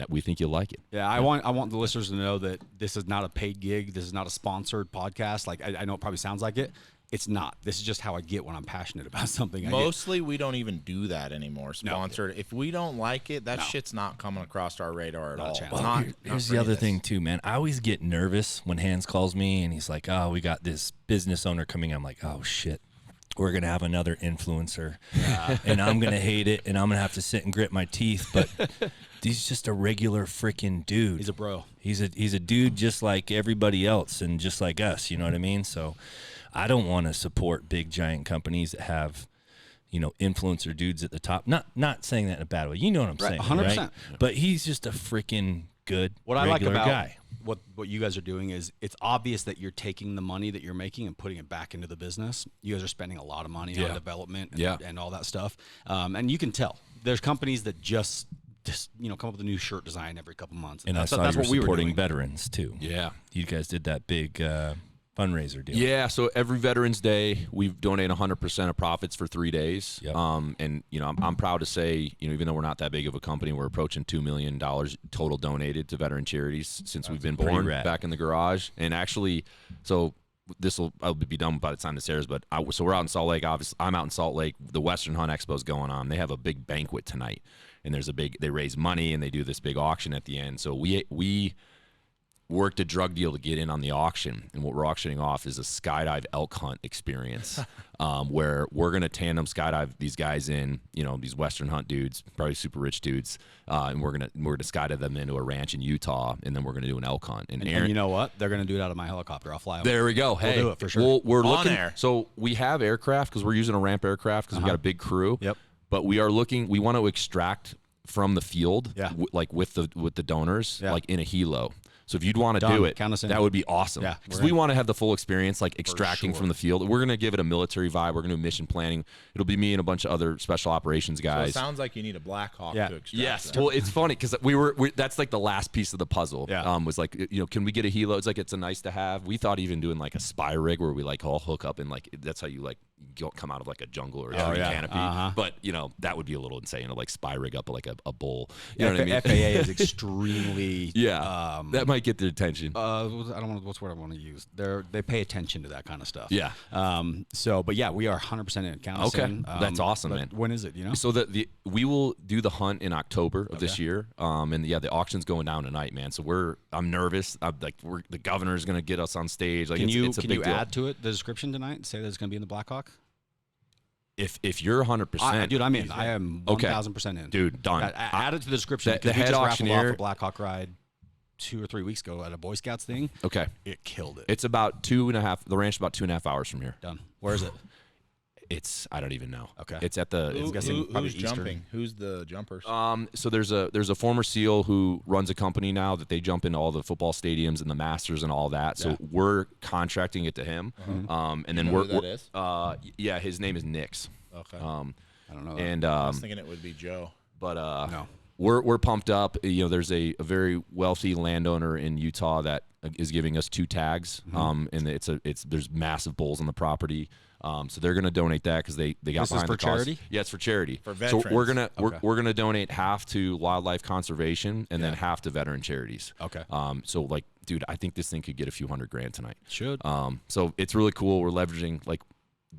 we think you'll like it. Yeah, I want the listeners to know that this is not a paid gig. This is not a sponsored podcast. Like I know it probably sounds like it. It's not. This is just how I get when I'm passionate about something. Mostly, we don't even do that anymore. Sponsored. If we don't like it, that shit's not coming across our radar at Not a all. chance. Well, Not- here's not the for other this. thing too, man. I always get nervous when Hans calls me and he's like, "Oh, we got this business owner coming." I'm like, "Oh shit, we're gonna have another influencer, and I'm gonna hate it, and I'm gonna have to sit and grit my teeth." But he's just a regular freaking dude. He's a bro. He's a dude just like everybody else, and just like us. You know what I mean? So, I don't want to support big giant companies that have, you know, influencer dudes at the top. Not saying that in a bad way. You know what I'm saying? 100%. Right? But he's just a freaking good What I like regular about guy. what you guys are doing is it's obvious that you're taking the money that you're making and putting it back into the business. You guys are spending a lot of money on development and all that stuff. And you can tell there's companies that just you know come up with a new shirt design every couple months. And I saw that's you what were we were supporting doing. veterans too. Yeah. You guys did that big fundraiser deal. Yeah, so every Veterans Day, we donate 100% of profits for 3 days. Yep. And you know, I'm proud to say, you know, even though we're not that big of a company, we're approaching $2 million total donated to veteran charities since we've been born rad. back in the garage. And actually, so I'll be done by the time this airs. But so we're out in Salt Lake. Obviously, I'm out in Salt Lake. The Western Hunt Expo is going on. They have a big banquet tonight, and they raise money and they do this big auction at the end. So we worked a drug deal to get in on the auction, and what we're auctioning off is a skydive elk hunt experience, where we're gonna tandem skydive these guys in, you know, these Western Hunt dudes, probably super rich dudes, and we're gonna skydive them into a ranch in Utah, and then we're gonna do an elk hunt. And Aaron, And you know what? They're going to do it out of my helicopter. I'll fly over. there we go. Hey, do it for sure. We're On looking. air. So we have aircraft because we're using a ramp aircraft because we got a big crew. Yep. But we are looking. We want to extract from the field, Yeah. like with the donors, Yeah. like in a helo. So if you'd want to Done. do it, Count us in. that would be awesome. Yeah, Because we're we in. want to have the full experience, like extracting sure. from the field. We're gonna give it a military vibe. We're gonna do mission planning. It'll be me and a bunch of other special operations So guys. it sounds like you need a Black Hawk Yeah. to extract Yes. that. Well, it's funny because we that's like the last piece of the puzzle. Yeah. Was like, you know, can we get a helo? It's like it's a nice to have. We thought even doing like a spy rig where we like all hook up and like that's how you like come out of like a jungle or a tree yeah. canopy. Uh-huh. But you know that would be a little insane to like spy rig up like a bull. You know what I mean? FAA is extremely Yeah. That might get their attention. I don't know what's what I want to use. They pay attention to that kind of stuff. Yeah. But yeah, we are 100% in. Count us Okay. in. That's awesome, but man. When is it? You know. So we will do the hunt in October of this year. And yeah, the auction's going down tonight, man. So I'm nervous. The governor's gonna get us on stage. Like Can it's a you big deal. add to it the description tonight and say that it's going to be in the Blackhawk? If you're 100%, Dude, I'm in. I am 1,000% in. dude, done. Add it to the description. The because we head just raffled off auctioneer- a Blackhawk ride 2 or 3 weeks ago at a Boy Scouts thing. Okay, It killed it. it's about 2.5. The ranch is about 2.5 hours from here. Done. Where is it? I don't even know. Okay. It's at the. I'm guessing probably Who's Eastern. jumping? Who's the jumpers? So there's a former SEAL who runs a company now that they jump into all the football stadiums and the Masters and all that. So we're contracting it to him. And then know we're, who that is? yeah, his name is Nix. Okay. I don't know. And I was thinking it would be Joe. but no. we're pumped up. You know, there's a very wealthy landowner in Utah that is giving us 2 tags. And there's massive bulls on the property. So they're gonna donate that because they got This is behind for the cause. charity? Yeah, it's for charity. For So we're veterans. gonna we're gonna donate half to wildlife conservation and then Yeah. half to veteran charities. Okay. So like, dude, I think this thing could get a few $100,000 tonight. Should. So it's really cool. We're leveraging like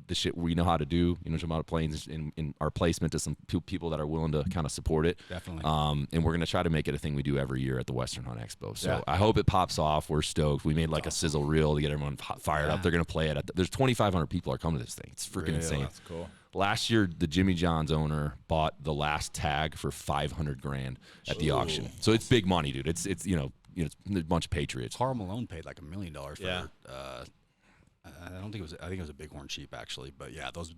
the shit we know how to do, you know, some out of planes in our placement to some people that are willing to kind of support it. Definitely. And we're going to try to make it a thing we do every year at the Western Hunt Expo. So Yeah. I hope it pops off. We're stoked. We made like a sizzle reel to get everyone fired up. They're going to play it. There's 2,500 people are coming to this thing. It's freaking insane. That's cool. Last year, the Jimmy John's owner bought the last tag for $500,000 at the auction. So it's big money, dude. It's it's a bunch of patriots. Karl Malone paid like $1 million for Yeah. I don't think it was. I think it was a bighorn sheep actually. But yeah, those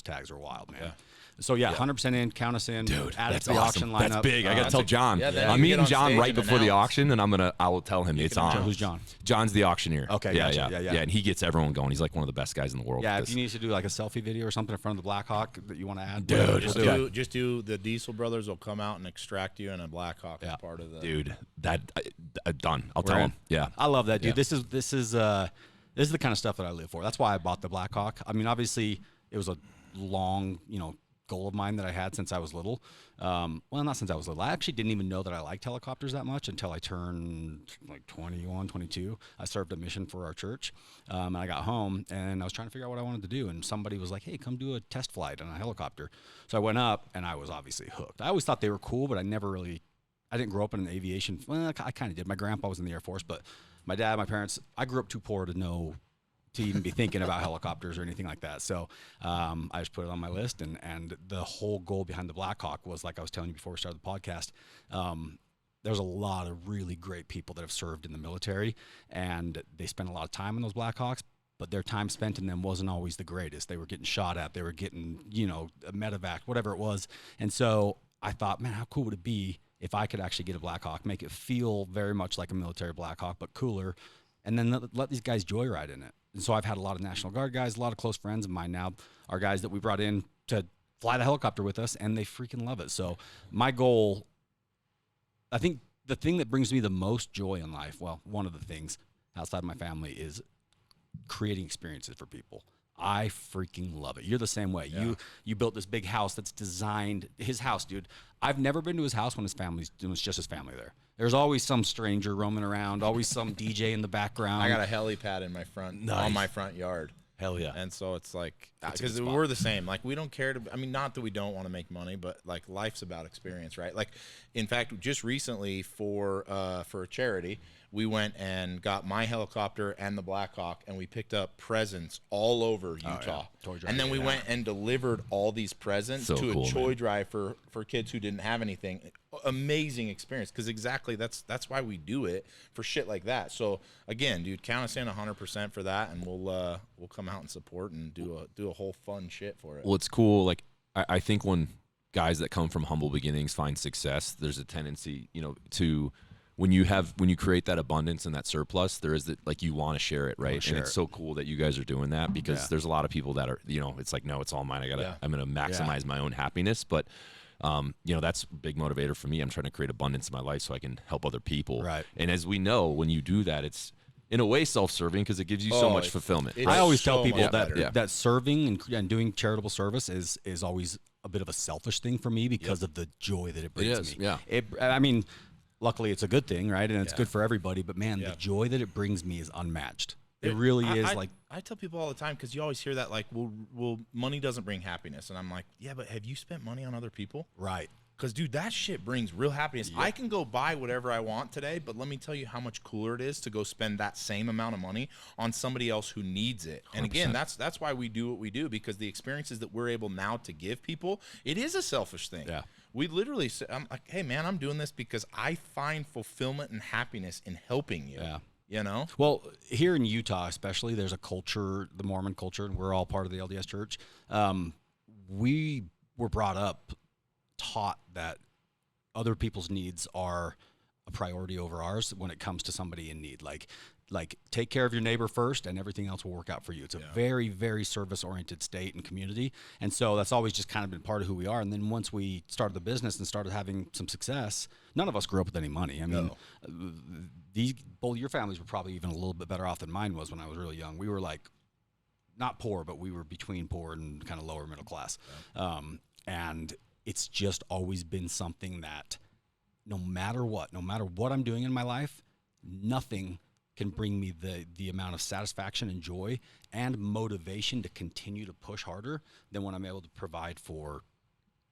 tags are wild, man. So yeah, 100% in. Count us in, dude. Add it That's to the awesome. auction lineup. That's big. I gotta tell John. Yeah, I'm you meeting get on John stage right and before the announce. auction, and I will tell him it's on. Who's John? John's the auctioneer. Okay, yeah, gotcha. yeah, and he gets everyone going. He's like one of the best guys in the world. Yeah, with if this. you need to do like a selfie video or something in front of the Blackhawk that you want to add, Dude, whatever, Just we'll do it. just do the Diesel Brothers will come out and extract you, and a Blackhawk is part of the. Dude, that done. I'll We're tell in. him. Yeah, I love that, dude. Yeah. This is the kind of stuff that I live for. That's why I bought the Blackhawk. I mean, obviously, it was a long, goal of mine that I had since I was little. Well, not since I was little. I actually didn't even know that I liked helicopters that much until I turned like 21, 22. I served a mission for our church, and I got home, and I was trying to figure out what I wanted to do, and somebody was like, hey, come do a test flight on a helicopter. So I went up, and I was obviously hooked. I always thought they were cool, but I didn't grow up in an aviation. Well, I kind of did. My grandpa was in the Air Force, but my dad, my parents, I grew up too poor to even be thinking about helicopters or anything like that. So I just put it on my list, and the whole goal behind the Blackhawk was, like I was telling you before we started the podcast, there's a lot of really great people that have served in the military, and they spent a lot of time in those Blackhawks, but their time spent in them wasn't always the greatest. They were getting shot at. They were getting, a medevac, whatever it was. And so I thought, man, how cool would it be if I could actually get a Blackhawk, make it feel very much like a military Blackhawk, but cooler, and then let these guys joyride in it. And so I've had a lot of National Guard guys, a lot of close friends of mine now are guys that we brought in to fly the helicopter with us, and they freaking love it. So my goal, I think the thing that brings me the most joy in life, well, one of the things outside of my family, is creating experiences for people. I freaking love it. You're the same way. Yeah. You built this big house that's designed, his house, dude. I've never been to his house when it was just his family there. There's always some stranger roaming around, always some DJ in the background. I got a helipad in my front on my front yard. hell yeah. And so it's like, That's a because good spot. we're the same. Like, we don't care to, I mean, not that we don't want to make money, but like life's about experience, right? Like, in fact, just recently for a charity, we went and got my helicopter and the Blackhawk, and we picked up presents all over Utah. Toy drive. And then we went and delivered all these presents So to cool, a toy man. drive for kids who didn't have anything. Amazing experience, because exactly that's why we do it, for shit like that. So again, dude, count us in 100% for that, and we'll come out and support and do a whole fun shit for it. Well, it's cool. Like, I think when guys that come from humble beginnings find success, there's a tendency, to when you create that abundance and that surplus, there is that, like, you want to share it, right? And it's so cool that you guys are doing that, because there's a lot of people that are, it's like, no, it's all mine. I'm going to maximize my own happiness. But, that's a big motivator for me. I'm trying to create abundance in my life so I can help other people. Right. And as we know, when you do that, it's in a way self-serving, because it gives you so much fulfillment. it's I always tell so people much that better. that serving and doing charitable service is always a bit of a selfish thing for me, because of the joy that it brings is, me. yeah. I mean, luckily it's a good thing, right? And it's good for everybody. But man, the joy that it brings me is unmatched. It really is. I tell people all the time, because you always hear that, like, well, money doesn't bring happiness, and I'm like, yeah, but have you spent money on other people? Right. Because, dude, that shit brings real happiness. I can go buy whatever I want today, but let me tell you how much cooler it is to go spend that same amount of money on somebody else who needs it. And again, that's why we do what we do, because the experiences that we're able now to give people, it is a selfish thing. Yeah. We literally say, I'm like, hey, man, I'm doing this because I find fulfillment and happiness in helping you. Yeah. You know? Well, here in Utah especially, there's a culture, the Mormon culture, and we're all part of the LDS Church. We were brought up, taught that other people's needs are a priority over ours when it comes to somebody in need. Like take care of your neighbor first, and everything else will work out for you. It's a very, very service-oriented state and community. And so that's always just kind of been part of who we are. And then once we started the business and started having some success, none of us grew up with any money. I mean, both your families were probably even a little bit better off than mine was when I was really young. We were like, not poor, but we were between poor and kind of lower middle class. And it's just always been something that no matter what I'm doing in my life, nothing can bring me the amount of satisfaction and joy and motivation to continue to push harder than when I'm able to provide for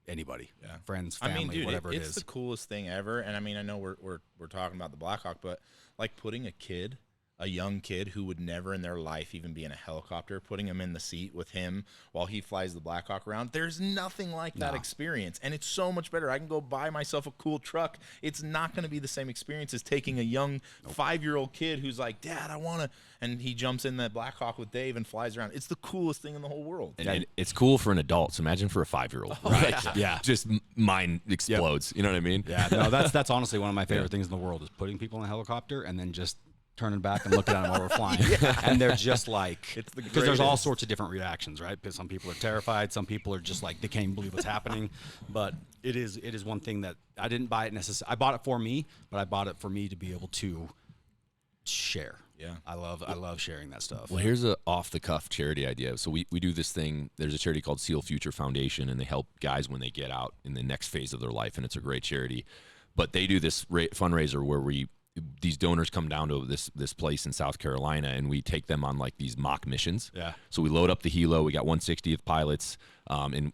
anybody, friends, family, whatever it is. It's the coolest thing ever. And I mean, I know we're talking about the Blackhawk, but like putting a kid a young kid who would never in their life even be in a helicopter, putting him in the seat with him while he flies the Black Hawk around. There's nothing like that experience, and it's so much better. I can go buy myself a cool truck. It's not going to be the same experience as taking a young 5-year-old kid who's like, Dad, I want to, and he jumps in that Black Hawk with Dave and flies around. It's the coolest thing in the whole world. And it's cool for an adult. So imagine for a 5-year-old, right? Yeah. Just mind explodes. You know what I mean? Yeah, no, that's honestly one of my favorite things in the world is putting people in a helicopter and then just turning back and looking at them while we're flying. And they're just like, It's the because there's all greatest. sorts of different reactions, right? Because some people are terrified, some people are just like, they can't even believe what's happening. But it is one thing that I didn't buy it necessarily. I bought it for me, but I bought it for me to be able to share. Yeah. I love sharing that stuff. Well, here's a off-the-cuff charity idea. So we do this thing. There's a charity called Seal Future Foundation, and they help guys when they get out in the next phase of their life, and it's a great charity. But they do this fundraiser where these donors come down to this place in South Carolina, and we take them on like these mock missions. Yeah. So we load up the helo. We got 160th pilots, and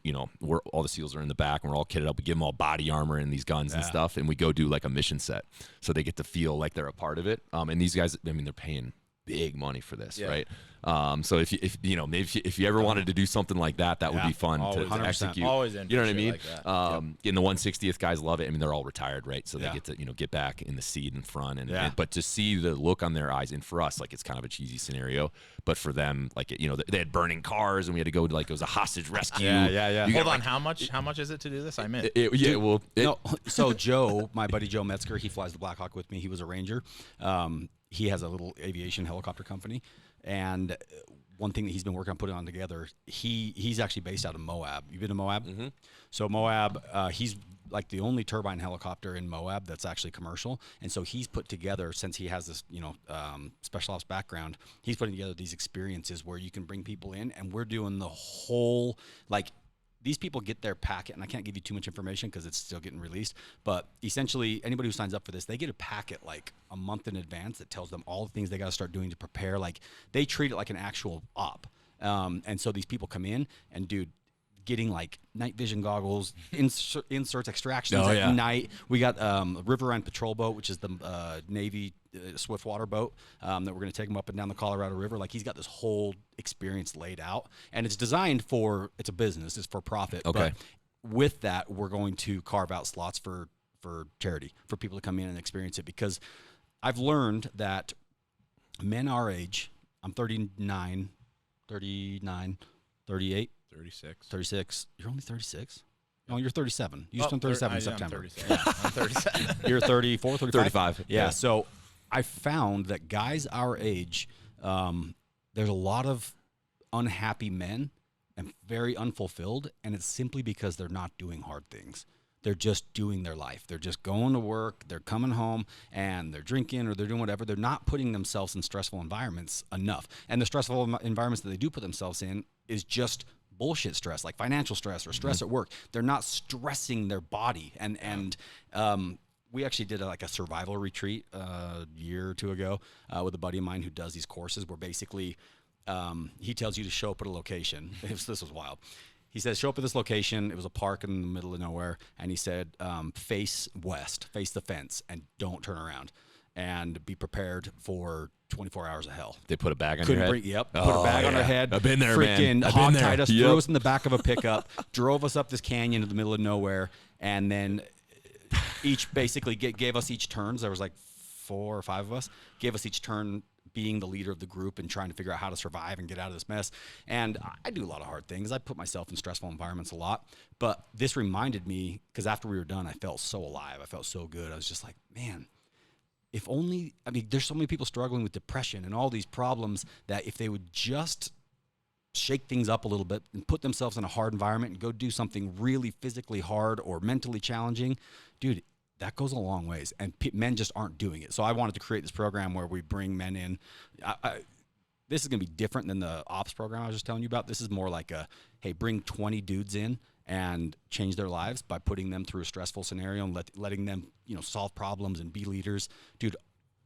all the SEALs are in the back, and we're all kitted up. We give them all body armor and these guns and stuff, and we go do like a mission set, so they get to feel like they're a part of it. And these guys, I mean, they're paying big money for this, right? So if you ever wanted to do something like that, that would be fun to execute. Always you know what I mean? like that. In the 160th, guys love it. I mean, they're all retired, right? So they Yeah. get to get back in the seat in front, but to see the look on their eyes, and for us, like it's kind of a cheesy scenario, but for them, like they had burning cars, and we had to go to it was a hostage rescue. Yeah. Hold on, how much is it to do this? I meant. So Joe, my buddy Joe Metzger, he flies the Black Hawk with me. He was a Ranger. He has a little aviation helicopter company, and one thing that he's been working on putting on together, he's actually based out of Moab. You been to Moab? Mm-hmm. So Moab, he's like the only turbine helicopter in Moab that's actually commercial, and so he's put together, since he has this special ops background, he's putting together these experiences where you can bring people in, and we're doing the whole these people get their packet, and I can't give you too much information because it's still getting released, but essentially anybody who signs up for this, they get a packet like a month in advance that tells them all the things they got to start doing to prepare. Like they treat it like an actual op. And so these people come in and getting like night vision goggles, inserts, extractions at night. We got River End Patrol Boat, which is the Navy swift water boat that we're going to take them up and down the Colorado River. Like he's got this whole experience laid out, and it's designed it's a business, it's for profit. Okay. But with that, we're going to carve out slots for charity, for people to come in and experience it, because I've learned that men our age, I'm 39, 38, 36. You're only 36? No, you're 37. You just turned 37 in September. I'm 37. You're 34, 35? 35. Yeah, so I found that guys our age, there's a lot of unhappy men and very unfulfilled, and it's simply because they're not doing hard things. They're just doing their life. They're just going to work, they're coming home, and they're drinking or they're doing whatever. They're not putting themselves in stressful environments enough. And the stressful environments that they do put themselves in is just bullshit stress, like financial stress or stress at work. They're not stressing their body. And we actually did a survival retreat a year or two ago with a buddy of mine who does these courses where basically he tells you to show up at a location. This was wild. He says, show up at this location. It was a park in the middle of nowhere. And he said, face west, face the fence, and don't turn around. And be prepared for 24 hours of hell. They put a bag on your head? Put a bag on our head. I've been there, man. I've been there. Hog-tied us, threw us in the back of a pickup, drove us up this canyon in the middle of nowhere, and then each basically gave us each turns. There was like 4 or 5 of us. Gave us each turn being the leader of the group and trying to figure out how to survive and get out of this mess. And I do a lot of hard things. I put myself in stressful environments a lot. But this reminded me, because after we were done, I felt so alive. I felt so good. I was just like, man, if only, there's so many people struggling with depression and all these problems that if they would just shake things up a little bit and put themselves in a hard environment and go do something really physically hard or mentally challenging, dude, that goes a long ways. And men just aren't doing it. So I wanted to create this program where we bring men in. This is going to be different than the ops program I was just telling you about. This is more like hey, bring 20 dudes in and change their lives by putting them through a stressful scenario and letting them, solve problems and be leaders. Dude,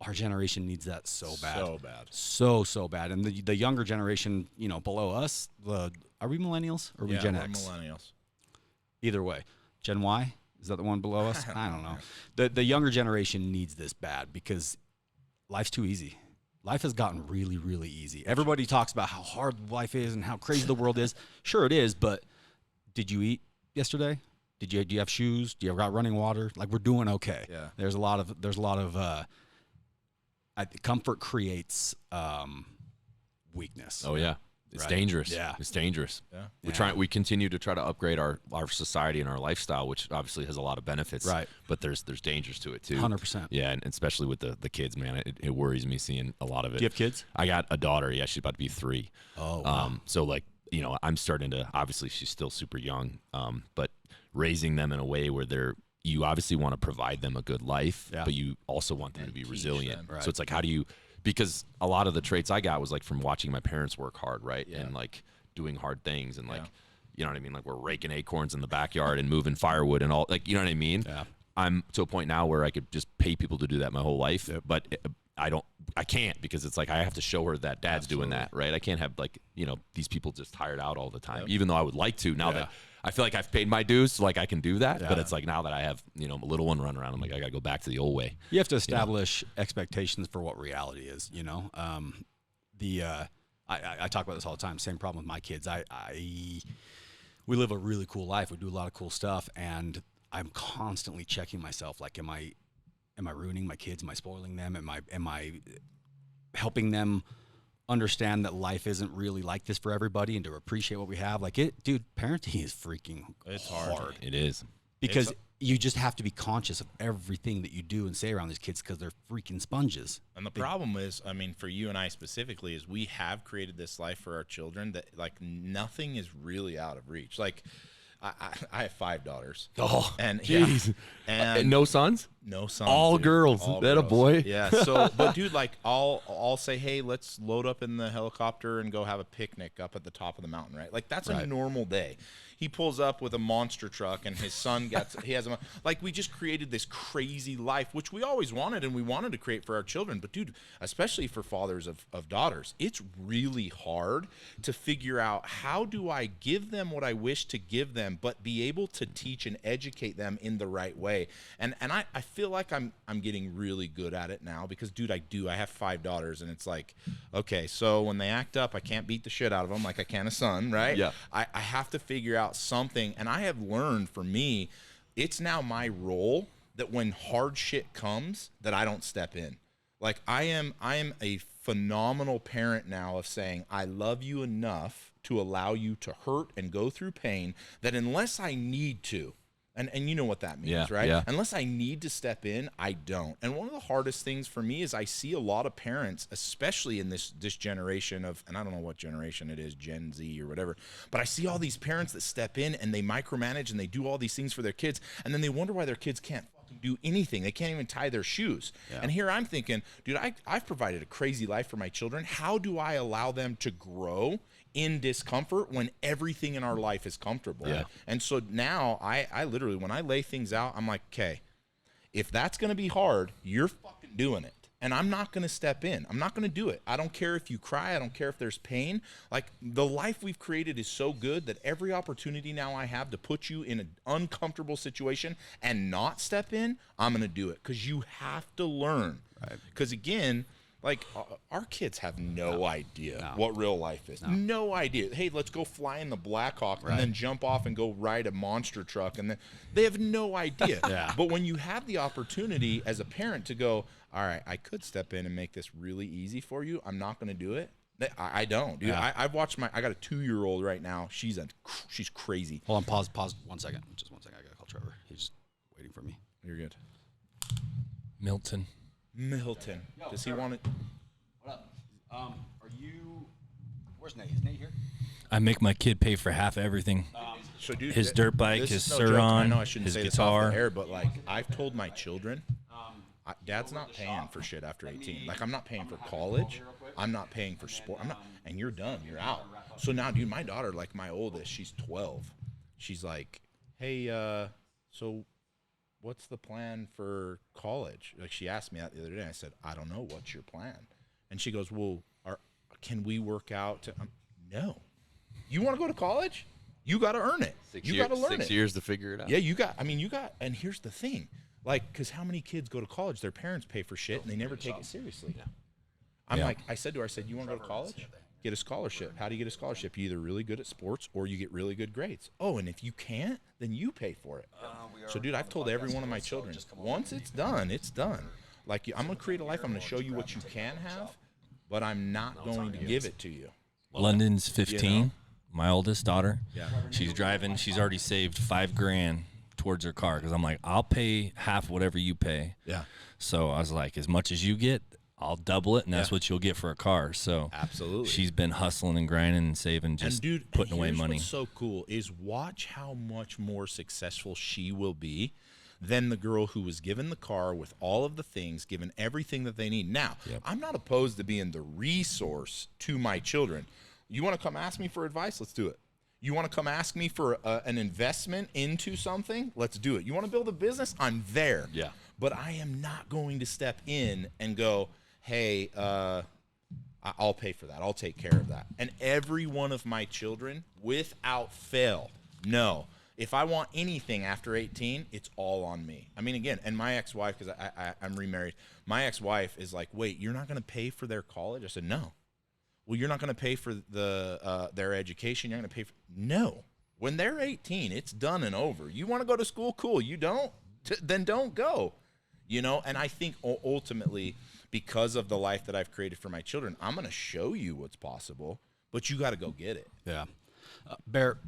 our generation needs that so bad. So bad. So bad. And the younger generation, below us, are we millennials or are we Gen X? We're millennials. Either way. Gen Y? Is that the one below us? I don't know. The younger generation needs this bad because life's too easy. life has gotten really, really easy. Everybody talks about how hard life is and how crazy the world is. Sure, it is, but did you eat yesterday? Do you have shoes? Do you have got running water? Like, we're doing okay. Yeah. There's a lot of comfort creates weakness. Oh yeah. It's Right. dangerous. Yeah. It's dangerous. Yeah. We continue to try to upgrade our society and our lifestyle, which obviously has a lot of benefits. Right. But there's dangers to it too. 100%. Yeah, and especially with the kids, man. It worries me seeing a lot of it. Do you have kids? I got a daughter. Yeah, she's about to be 3. Oh, wow. So like, I'm starting to, obviously she's still super young, but raising them in a way where you obviously want to provide them a good life, Yeah. but you also want them to be resilient. them. Right. So it's like, how do you, because a lot of the traits I got was like from watching my parents work hard, right? Yeah. And like doing hard things and like, Yeah. you know what I mean? Like we're raking acorns in the backyard and moving firewood and all, like, you know what I mean? Yeah. I'm to a point now where I could just pay people to do that my whole life, Yep. but I can't, because it's like I have to show her that dad's doing that, right? I can't have like, these people just hired out all the time, even though I would like to now that I feel like I've paid my dues, so like I can do that. But it's like now that I have, a little one running around, I'm like, I got to go back to the old way. You have to establish expectations for what reality is, I talk about this all the time. Same problem with my kids. We live a really cool life. We do a lot of cool stuff, and I'm constantly checking myself. Like, am I ruining my kids? Am I spoiling them? Am I helping them understand that life isn't really like this for everybody, and to appreciate what we have? Like, dude, parenting is freaking It's hard. hard. It is. Because you just have to be conscious of everything that you do and say around these kids, because they're freaking sponges. And the problem is, I mean, for you and I specifically, is we have created this life for our children that like nothing is really out of reach. Like, I have 5 daughters. Oh, and jeez. yeah, and no sons? no sons. All dude. girls. All That a girls. boy? Yeah. So, but dude, like, I'll say, hey, let's load up in the helicopter and go have a picnic up at the top of the mountain, right? Like, that's a normal day. He pulls up with a monster truck, and his son he has a, like, we just created this crazy life, which we always wanted, and we wanted to create for our children. But dude, especially for fathers of daughters, it's really hard to figure out, how do I give them what I wish to give them, but be able to teach and educate them in the right way. And I feel like I'm getting really good at it now, because dude, I have 5 daughters, and it's like, okay, so when they act up, I can't beat the shit out of them like I can a son, right? Yeah. I have to figure out something, and I have learned, for me, it's now my role that when hard shit comes, that I don't step in. Like, I am a phenomenal parent now of saying, I love you enough to allow you to hurt and go through pain, that unless I need to, and you know what that means, right? Yeah. Unless I need to step in, I don't. And one of the hardest things for me is I see a lot of parents, especially in this generation of, and I don't know what generation it is, Gen Z or whatever, but I see all these parents that step in and they micromanage and they do all these things for their kids, and then they wonder why their kids can't fucking do anything. They can't even tie their shoes. Yeah. And here I'm thinking, dude, I've provided a crazy life for my children. How do I allow them to grow in discomfort when everything in our life is comfortable? Yeah. And so now I literally, when I lay things out, I'm like, okay, if that's going to be hard, you're fucking doing it. And I'm not going to step in. I'm not going to do it. I don't care if you cry. I don't care if there's pain. Like, the life we've created is so good that every opportunity now I have to put you in an uncomfortable situation and not step in, I'm going to do it, because you have to learn. Right. Because again, like, our kids have no idea what real life is. No idea. Hey, let's go fly in the Black Hawk and then jump off and go ride a monster truck. And then they have no idea. But when you have the opportunity as a parent to go, all right, I could step in and make this really easy for you, I'm not going to do it. I don't, dude. I've watched I got a 2-year-old right now. She's crazy. Hold on, pause 1 second. Just 1 second. I got to call Trevor. He's just waiting for me. You're good. Milton. Does he want it? What up? Are you? Where's Nate? Is Nate here? I make my kid pay for half everything. So, dude, His dirt bike, this his is no joke. I know I Suron, shouldn't his say this off guitar. the air, but like, I've told my children, Dad's not paying for shit after 18. Like, I'm not paying for college. I'm not paying for sport. I'm not. And you're done. You're out. So now, dude, my daughter, like my oldest, she's 12. She's like, hey, so what's the plan for college? Like, she asked me that the other day. I said, I don't know. What's your plan? And she goes, well, can we work out? No. You want to go to college? You got to earn it. You got to learn it. 6 years to figure it out. Yeah, and here's the thing. Like, because how many kids go to college? Their parents pay for shit, and they never take it seriously. Yeah. I'm like, I said to her, I said, you want to go to college? Get a scholarship. How do you get a scholarship? You're either really good at sports or you get really good grades. Oh, and if you can't, then you pay for it. So, dude, I've told every one of my children, once it's done, it's done. Like, I'm going to create a life. I'm going to show you what you can have, but I'm not going to give it to you. London's 15, You know? my oldest daughter. Yeah. She's driving. She's already saved $5,000 towards her car because I'm like, I'll pay half whatever you pay. Yeah. So I was like, as much as you get, I'll double it, and that's Yeah. what you'll get for a car. So Absolutely. she's been hustling and grinding and saving, just and dude, putting and away here's money. What's so cool is watch how much more successful she will be than the girl who was given the car with all of the things, given everything that they need. Now, I'm not opposed to being the resource to my children. You want to come ask me for advice? Let's do it. You want to come ask me for an investment into something? Let's do it. You want to build a business? I'm there. Yeah. But I am not going to step in and go, hey, I'll pay for that. I'll take care of that. And every one of my children, without fail, no. If I want anything after 18, it's all on me. I mean, again, and my ex-wife, because I'm remarried, my ex-wife is like, wait, you're not going to pay for their college? I said, no. Well, you're not going to pay for their education. You're going to pay for no. When they're 18, it's done and over. You want to go to school? Cool. You don't? Then don't go. You know, and I think ultimately, because of the life that I've created for my children, I'm going to show you what's possible, but you got to go get it. Yeah. Bear,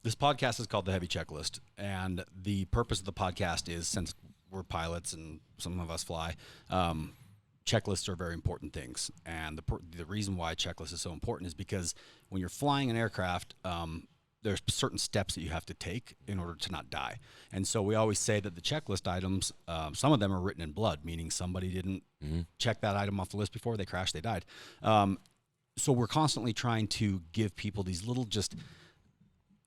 this podcast is called The Heavy Checklist, and the purpose of the podcast is, since we're pilots and some of us fly, checklists are very important things. And the reason why a checklist is so important is because when you're flying an aircraft, there's certain steps that you have to take in order to not die. And so we always say that the checklist items, some of them are written in blood, meaning somebody didn't check that item off the list before they crashed, they died. So we're constantly trying to give people these little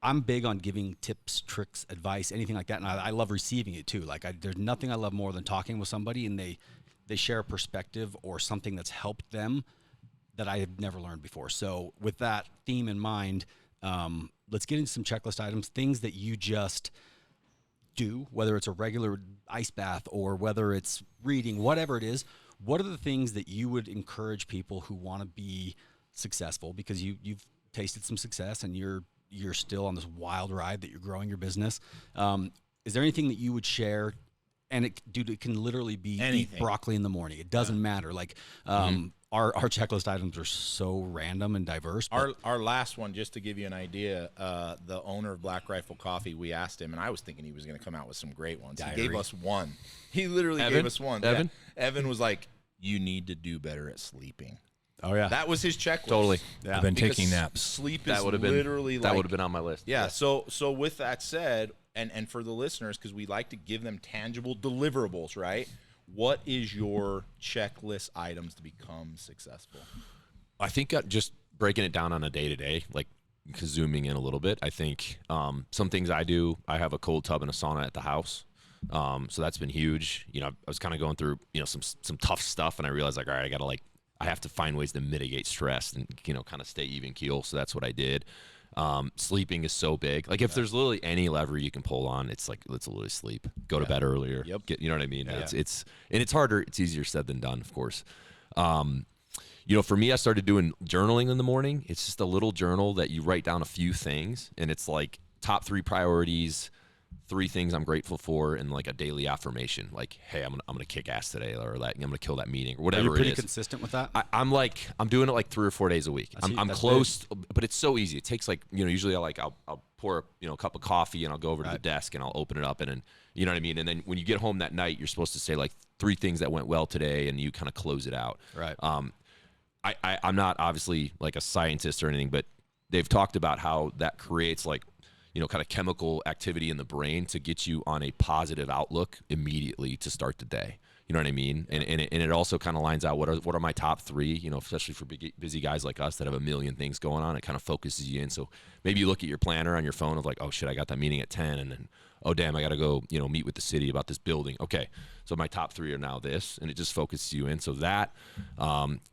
I'm big on giving tips, tricks, advice, anything like that. And I love receiving it too. Like there's nothing I love more than talking with somebody and they share a perspective or something that's helped them that I had never learned before. So with that theme in mind, let's get into some checklist items, things that you just do, whether it's a regular ice bath or whether it's reading, whatever it is. What are the things that you would encourage people who want to be successful, because you've tasted some success and you're still on this wild ride that you're growing your business. Is there anything that you would share? And it can literally be eat broccoli in the morning. It doesn't matter. Like our checklist items are so random and diverse. Our last one, just to give you an idea, the owner of Black Rifle Coffee, we asked him, and I was thinking he was going to come out with some great ones. He gave us one. He literally gave us one. Evan? Yeah. Evan was like, you need to do better at sleeping. Oh yeah, that was his checklist. Totally. Yeah. I've been Because taking naps. Sleep That is would have been literally that like, would have been on my list. yeah. So with that said, and for the listeners, because we like to give them tangible deliverables, right? What is your checklist items to become successful? I think just breaking it down on a day-to-day, like zooming in a little bit, I think some things I do, I have a cold tub and a sauna at the house. So that's been huge. You know, I was kind of going through, some tough stuff, and I realized like, all right, I have to find ways to mitigate stress and, kind of stay even keel. So that's what I did. Sleeping is so big. Like if there's literally any lever you can pull on, it's like, let's literally sleep, go to bed earlier. Yep. You know what I mean? Yeah. It's harder. It's easier said than done, of course. For me, I started doing journaling in the morning. It's just a little journal that you write down a few things, and it's like top 3 priorities, 3 things I'm grateful for, and like a daily affirmation, like, hey, I'm gonna kick ass today, or like I'm gonna kill that meeting, or whatever. Are you pretty it is. consistent with that? I'm doing it like 3 or 4 days a week. I'm that's close, but it's so easy. It takes like, usually I'll pour a cup of coffee and I'll go over to the desk and I'll open it up, and then, you know what I mean? And then when you get home that night, you're supposed to say like 3 things that went well today, and you kind of close it out. Right. I'm not obviously like a scientist or anything, but they've talked about how that creates like, kind of chemical activity in the brain to get you on a positive outlook immediately to start the day. You know what I mean? And it also kind of lines out what are my top 3, especially for busy guys like us that have a million things going on. It kind of focuses you in. So maybe you look at your planner on your phone of like, oh shit, I got that meeting at 10, and then, oh damn, I got to go, meet with the city about this building. Okay. So my top 3 are now this, and it just focuses you in. So that,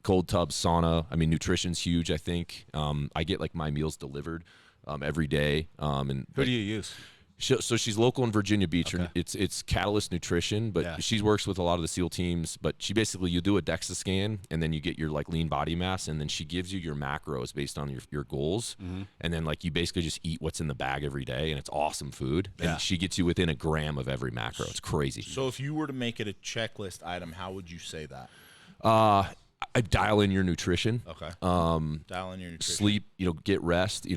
cold tub, sauna, nutrition's huge. I think, I get like my meals delivered every day. And Who do you use? So she's local in Virginia Beach. Okay. It's Catalyst Nutrition, but she works with a lot of the SEAL teams. But she basically, you do a DEXA scan, and then you get your like lean body mass, and then she gives you your macros based on your goals. And then like you basically just eat what's in the bag every day, and it's awesome food. And she gets you within a gram of every macro. It's crazy. So if you were to make it a checklist item, how would you say that? I dial in your nutrition. Okay. Dial in your nutrition. Sleep. Get rest.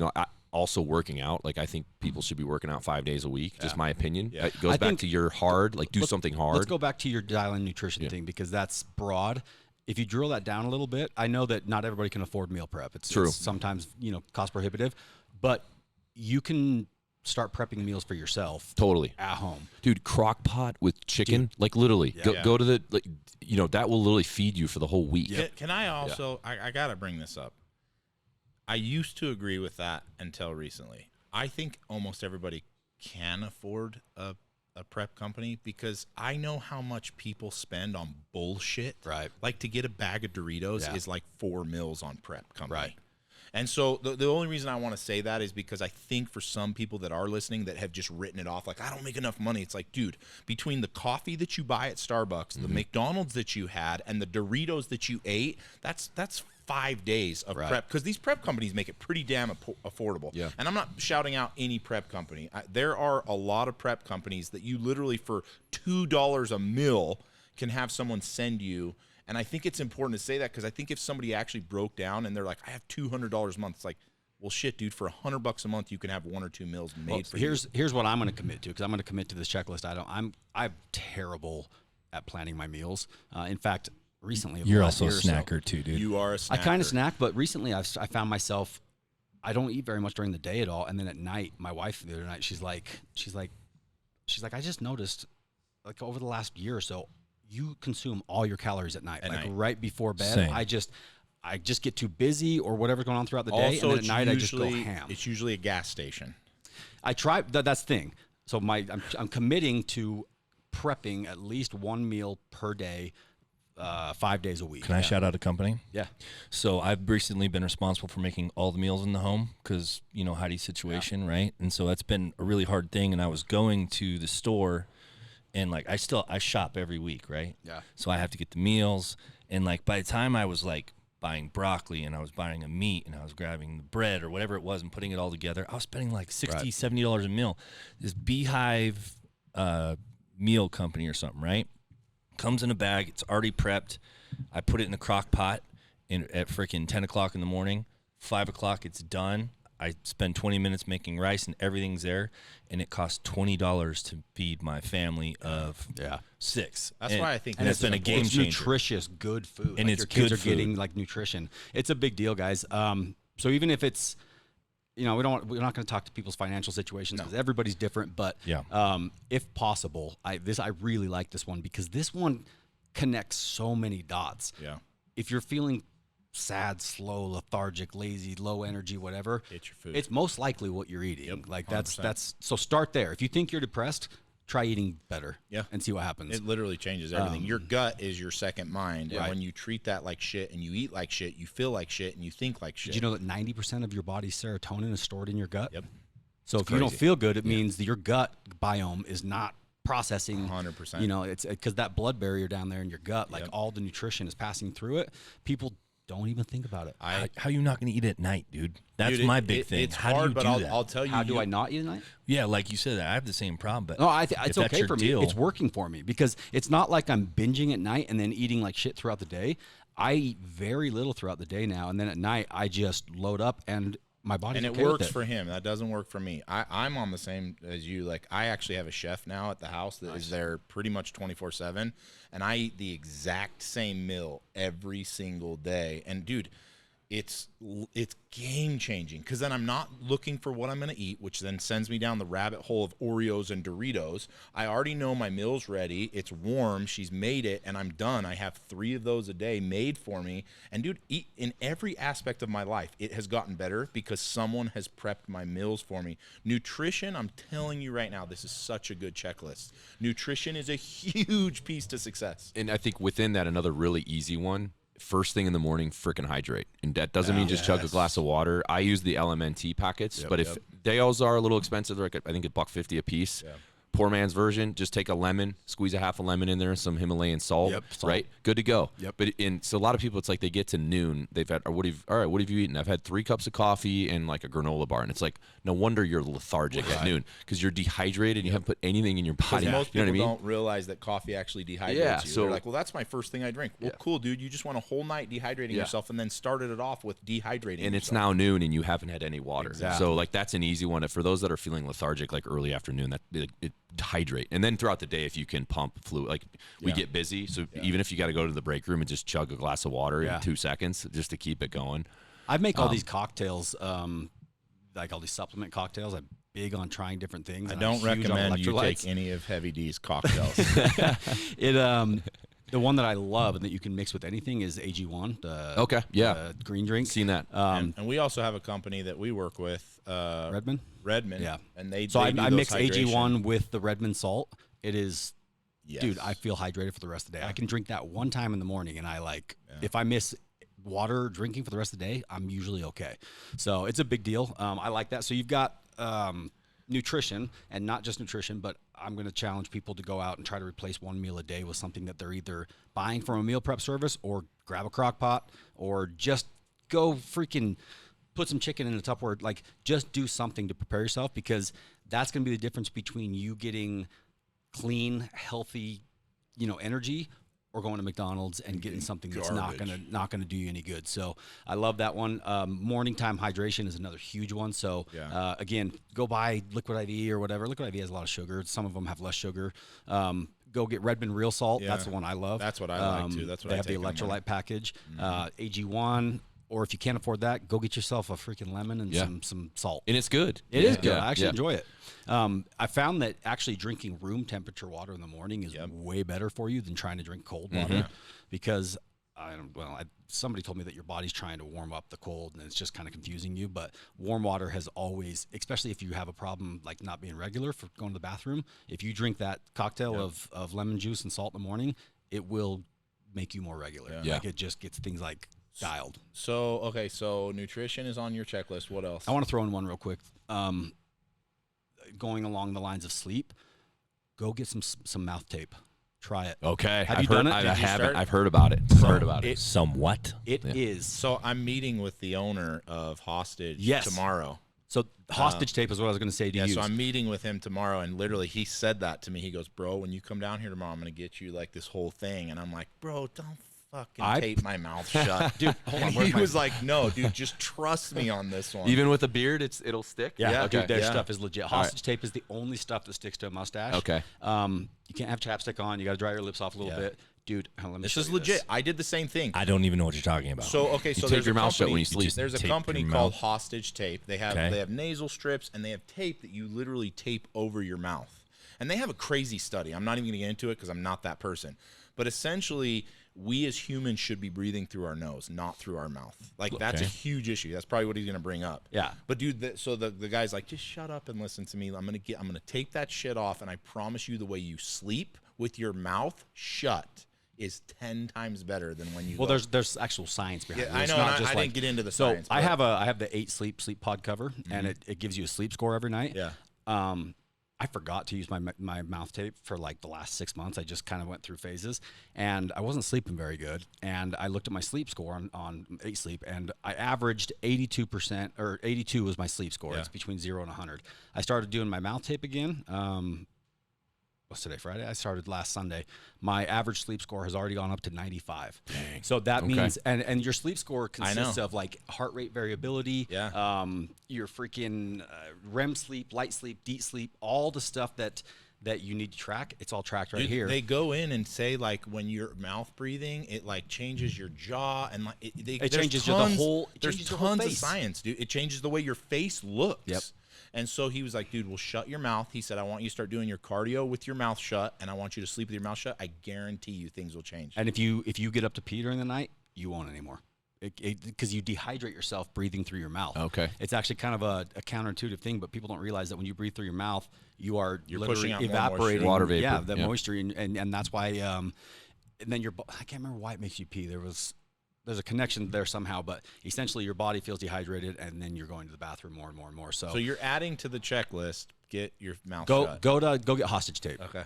Also working out. Like I think people should be working out 5 days a week. Just my opinion. It goes back to your hard. Like do something hard. Let's go back to your dial in nutrition thing, because that's broad. If you drill that down a little bit, I know that not everybody can afford meal prep. It's sometimes cost prohibitive, but you can start prepping meals for yourself. Totally. At home. Dude, crock pot with chicken, like literally. Go to the that will literally feed you for the whole week. Can I also I got to bring this up. I used to agree with that until recently. I think almost everybody can afford a prep company, because I know how much people spend on bullshit. Right. Like to get a bag of Doritos is like 4 meals on prep company. Right. And so the only reason I want to say that is because I think for some people that are listening that have just written it off, like, I don't make enough money. It's like, dude, between the coffee that you buy at Starbucks, the McDonald's that you had, and the Doritos that you ate, that's 5 days of prep, because these prep companies make it pretty damn affordable. Yeah. And I'm not shouting out any prep company. There are a lot of prep companies that you literally for $2 a meal can have someone send you. And I think it's important to say that, because I think if somebody actually broke down and they're like, I have $200 a month, it's like, well, shit, dude, for $100 a month, you can have 1 or 2 meals made for you. Here's what I'm going to commit to, because I'm going to commit to this checklist. I'm terrible at planning my meals. In fact, recently, you're also a snacker too, dude. You are a snacker. I kind of snack, but recently I found myself, I don't eat very much during the day at all, and then at night, my wife the other night, she's like, I just noticed, like over the last year or so, you consume all your calories at night, right before bed. Same. I just get too busy or whatever's going on throughout the day, and then at night I just go ham. It's usually a gas station. I try. That's the thing. So I'm committing to prepping at least 1 meal per day, 5 days a week. Can I shout out a company? Yeah. So I've recently been responsible for making all the meals in the home, because Heidi's situation, right? And so that's been a really hard thing. And I was going to the store, and like I shop every week, right? Yeah. So I have to get the meals, and like by the time I was like buying broccoli, and I was buying a meat, and I was grabbing the bread or whatever it was and putting it all together, I was spending like $60, $70 a meal. This Beehive meal company or something, right? Comes in a bag. It's already prepped. I put it in a crock pot at freaking 10 o'clock in the morning. 5 o'clock, it's done. I spend 20 minutes making rice, and everything's there, and it costs $20 to feed my family of 6. That's why I think it's been a game changer. Nutritious, good food, and like it's your kids good are getting like nutrition. It's a big deal, guys. So even if it's, we're not going to talk to people's financial situations, because everybody's different. But if possible, I really like this one, because this one connects so many dots. Yeah. If you're feeling sad, slow, lethargic, lazy, low energy, whatever, eat your food. It's most likely what you're eating. Yep, like 100%. that's so start there. If you think you're depressed, try eating better. Yeah. And see what happens. It literally changes everything. Your gut is your second mind. Right. And when you treat that like shit, and you eat like shit, you feel like shit, and you think like shit. Did you know that 90% of your body's serotonin is stored in your gut? Yep. So if you don't feel good, it means that your gut biome is not processing 100%. It's because that blood barrier down there in your gut, like all the nutrition is passing through it. People don't even think about it. How are you not going to eat at night, dude? That's my big thing. It's how hard, do you but do that? I'll tell you. How do I not eat at night? Yeah, like you said, I have the same problem. But no, it's okay for me. Deal, it's working for me, because it's not like I'm binging at night and then eating like shit throughout the day. I eat very little throughout the day now, and then at night I just load up, and my body's and okay it works with it. for him. That doesn't work for me. I'm on the same as you. Like, I actually have a chef now at the house that is there pretty much 24/7, and I eat the exact same meal every single day. And dude, it's game changing, because then I'm not looking for what I'm going to eat, which then sends me down the rabbit hole of Oreos and Doritos. I already know my meal's ready. It's warm. She's made it, and I'm done. I have 3 of those a day made for me. And dude, in every aspect of my life, it has gotten better because someone has prepped my meals for me. Nutrition, I'm telling you right now, this is such a good checklist. Nutrition is a huge piece to success. And I think within that, another really easy one, first thing in the morning, frickin' hydrate. And that doesn't mean just chug a glass of water. I use the LMNT packets, but if those are a little expensive, they're like, I think $1.50 a piece. Yeah. Poor man's version, just take a lemon, squeeze a half a lemon in there, some Himalayan salt, right? Good to go. Yep. But so a lot of people, it's like they get to noon, they've had, what have you eaten? I've had 3 cups of coffee and like a granola bar, and it's like, no wonder you're lethargic at noon because you're dehydrated and you haven't put anything in your body. Most you know people what I mean? don't realize that coffee actually dehydrates you. So they're like, well, that's my first thing I drink. Well, cool, dude. You just went a whole night dehydrating yourself and then started it off with dehydrating. And it's now noon and you haven't had any water. Exactly. So like that's an easy one. For those that are feeling lethargic, like early afternoon, that it hydrate. And then throughout the day, if you can pump fluid, like we get busy. So even if you got to go to the break room and just chug a glass of water in 2 seconds just to keep it going. I make all these cocktails, like all these supplement cocktails. I'm big on trying different things. I don't recommend you take any of Heavy D's cocktails. The one that I love and that you can mix with anything is AG1. The green drink. Seen that. And we also have a company that we work with. Redmond. Yeah. And they I do mix hydration. AG1 with the Redmond salt. It is, Yes. dude, I feel hydrated for the rest of the day. I can drink that one time in the morning, and if I miss water drinking for the rest of the day, I'm usually okay. So it's a big deal. I like that. So you've got nutrition, and not just nutrition, but I'm going to challenge people to go out and try to replace one meal a day with something that they're either buying from a meal prep service or grab a crock pot or just go freaking put some chicken in a Tupperware. Like, just do something to prepare yourself, because that's going to be the difference between you getting clean, healthy, energy, or going to McDonald's and getting something that's not gonna do you any good. So I love that one. Morning time hydration is another huge one. So again, go buy Liquid IV or whatever. Liquid IV has a lot of sugar. Some of them have less sugar. Go get Redmond Real Salt. That's the one I love. That's what I like too. That's what they I have the electrolyte package. AG1. Or if you can't afford that, go get yourself a freaking lemon and some salt. And it's good. It is good. I actually enjoy it. I found that actually drinking room temperature water in the morning is way better for you than trying to drink cold water, because somebody told me that your body's trying to warm up the cold, and it's just kind of confusing you. But warm water has always, especially if you have a problem like not being regular for going to the bathroom, if you drink that cocktail of lemon juice and salt in the morning, it will make you more regular. Like, it just gets things like dialed. So nutrition is on your checklist. What else? I want to throw in one real quick. Going along the lines of sleep, go get some mouth tape. Try it. Okay. Have you done it? I Did you haven't. start? I've heard about it. Heard about it. Somewhat. It is. So I'm meeting with the owner of Hostage tomorrow. So hostage tape is what I was going to say to you. So I'm meeting with him tomorrow, and literally he said that to me. He goes, bro, when you come down here tomorrow, I'm going to get you like this whole thing. And I'm like, bro, don't fucking tape my mouth shut. Dude, hold on. He was like, no, dude, just trust me on this one. Even with a beard, it'll stick? Yeah, Okay. dude, their stuff is legit. Hostage tape is the only stuff that sticks to a mustache. Okay. You can't have chapstick on. You got to dry your lips off a little bit. Dude, let me this show is you legit. this. I did the same thing. I don't even know what you're talking about. So You there's tape your a mouth shut company- when you sleep. There's a tape company your called mouth. Hostage Tape. They have nasal strips, and they have tape that you literally tape over your mouth. And they have a crazy study. I'm not even going to get into it because I'm not that person. But essentially, we as humans should be breathing through our nose, not through our mouth. Like, that's a huge issue. That's probably what he's going to bring up. Yeah. But dude, the guy's like, just shut up and listen to me. I'm gonna tape that shit off, and I promise you, the way you sleep with your mouth shut is 10 times better than when you. Well, there's actual science behind it. I It's know. not And just I like, didn't get into the so science. I have the 8 sleep pod cover, and it gives you a sleep score every night. Yeah. I forgot to use my mouth tape for like the last 6 months. I just kind of went through phases, and I wasn't sleeping very good. And I looked at my sleep score on 8 Sleep, and I averaged 82%, or 82 was my sleep score. It's between 0 and 100. I started doing my mouth tape again. What's today, Friday? I started last Sunday. My average sleep score has already gone up to 95. Dang. So that means, and your sleep score consists of like heart rate variability, your freaking REM sleep, light sleep, deep sleep, all the stuff that you need to track. It's all tracked right here. They go in and say, like, when you're mouth breathing, it like changes your jaw, and like it changes the whole. There's tons of science, dude. It changes the way your face looks. Yep. And so he was like, dude, well, shut your mouth. He said, I want you to start doing your cardio with your mouth shut, and I want you to sleep with your mouth shut. I guarantee you things will change. And if you get up to pee during the night, you won't anymore. Because you dehydrate yourself breathing through your mouth. Okay. It's actually kind of a counterintuitive thing, but people don't realize that when you breathe through your mouth, you're pushing out more evaporating water vapor. Yeah, the moisture, and that's why. And then I can't remember why it makes you pee. There was there's a connection there somehow, but essentially your body feels dehydrated, and then you're going to the bathroom more and more and more. So you're adding to the checklist. Get your mouth go shut. go get hostage tape. Okay.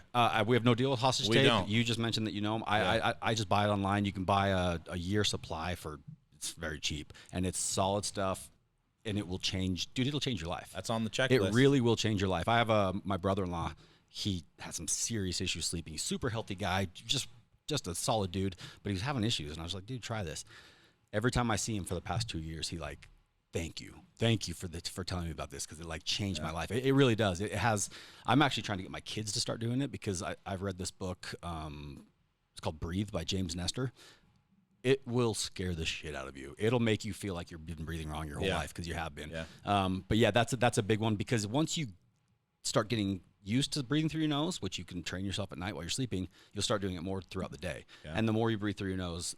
We have no deal with hostage We tape. don't. You just mentioned that you know them. I just buy it online. You can buy a year supply for it's very cheap, and it's solid stuff, and it will change. Dude, it'll change your life. That's on the checklist. It really will change your life. I have my brother-in-law. He had some serious issues sleeping. He's a super healthy guy, just a solid dude, but he was having issues, and I was like, dude, try this. Every time I see him for the past 2 years, he like, thank you for telling me about this, because it like changed my life. It really does. It has. I'm actually trying to get my kids to start doing it, because I've read this book. It's called Breathe by James Nestor. It will scare the shit out of you. It'll make you feel like you've been breathing wrong your whole life, because you have been. Yeah. But yeah, that's a big one, because once you start getting used to breathing through your nose, which you can train yourself at night while you're sleeping, you'll start doing it more throughout the day. Yeah. And the more you breathe through your nose,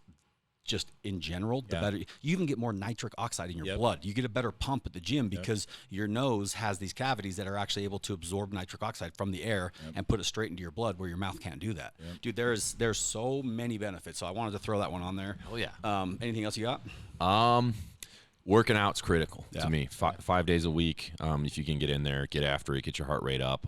just in general, the better. You even get more nitric oxide in your blood. You get a better pump at the gym, because your nose has these cavities that are actually able to absorb nitric oxide from the air and put it straight into your blood, where your mouth can't do that. Dude, there's so many benefits. So I wanted to throw that one on there. Oh yeah. Anything else you got? Working out's critical Yeah. to me. 5 days a week. If you can get in there, get after it, get your heart rate up.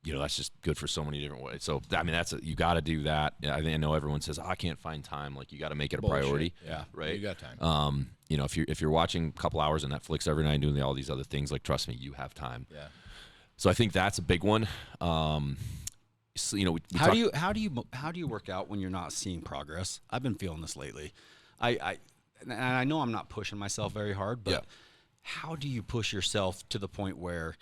That's just good for so many different ways. So I mean, you got to do that. I know everyone says, I can't find time. Like, you got to make it a priority. Yeah. Right. You got time. If you're watching a couple hours of Netflix every night and doing all these other things, like, trust me, you have time. Yeah. So I think that's a big one. So, How do you work out when you're not seeing progress? I've been feeling this lately. And I know I'm not pushing myself very hard, but how do you push yourself to the point where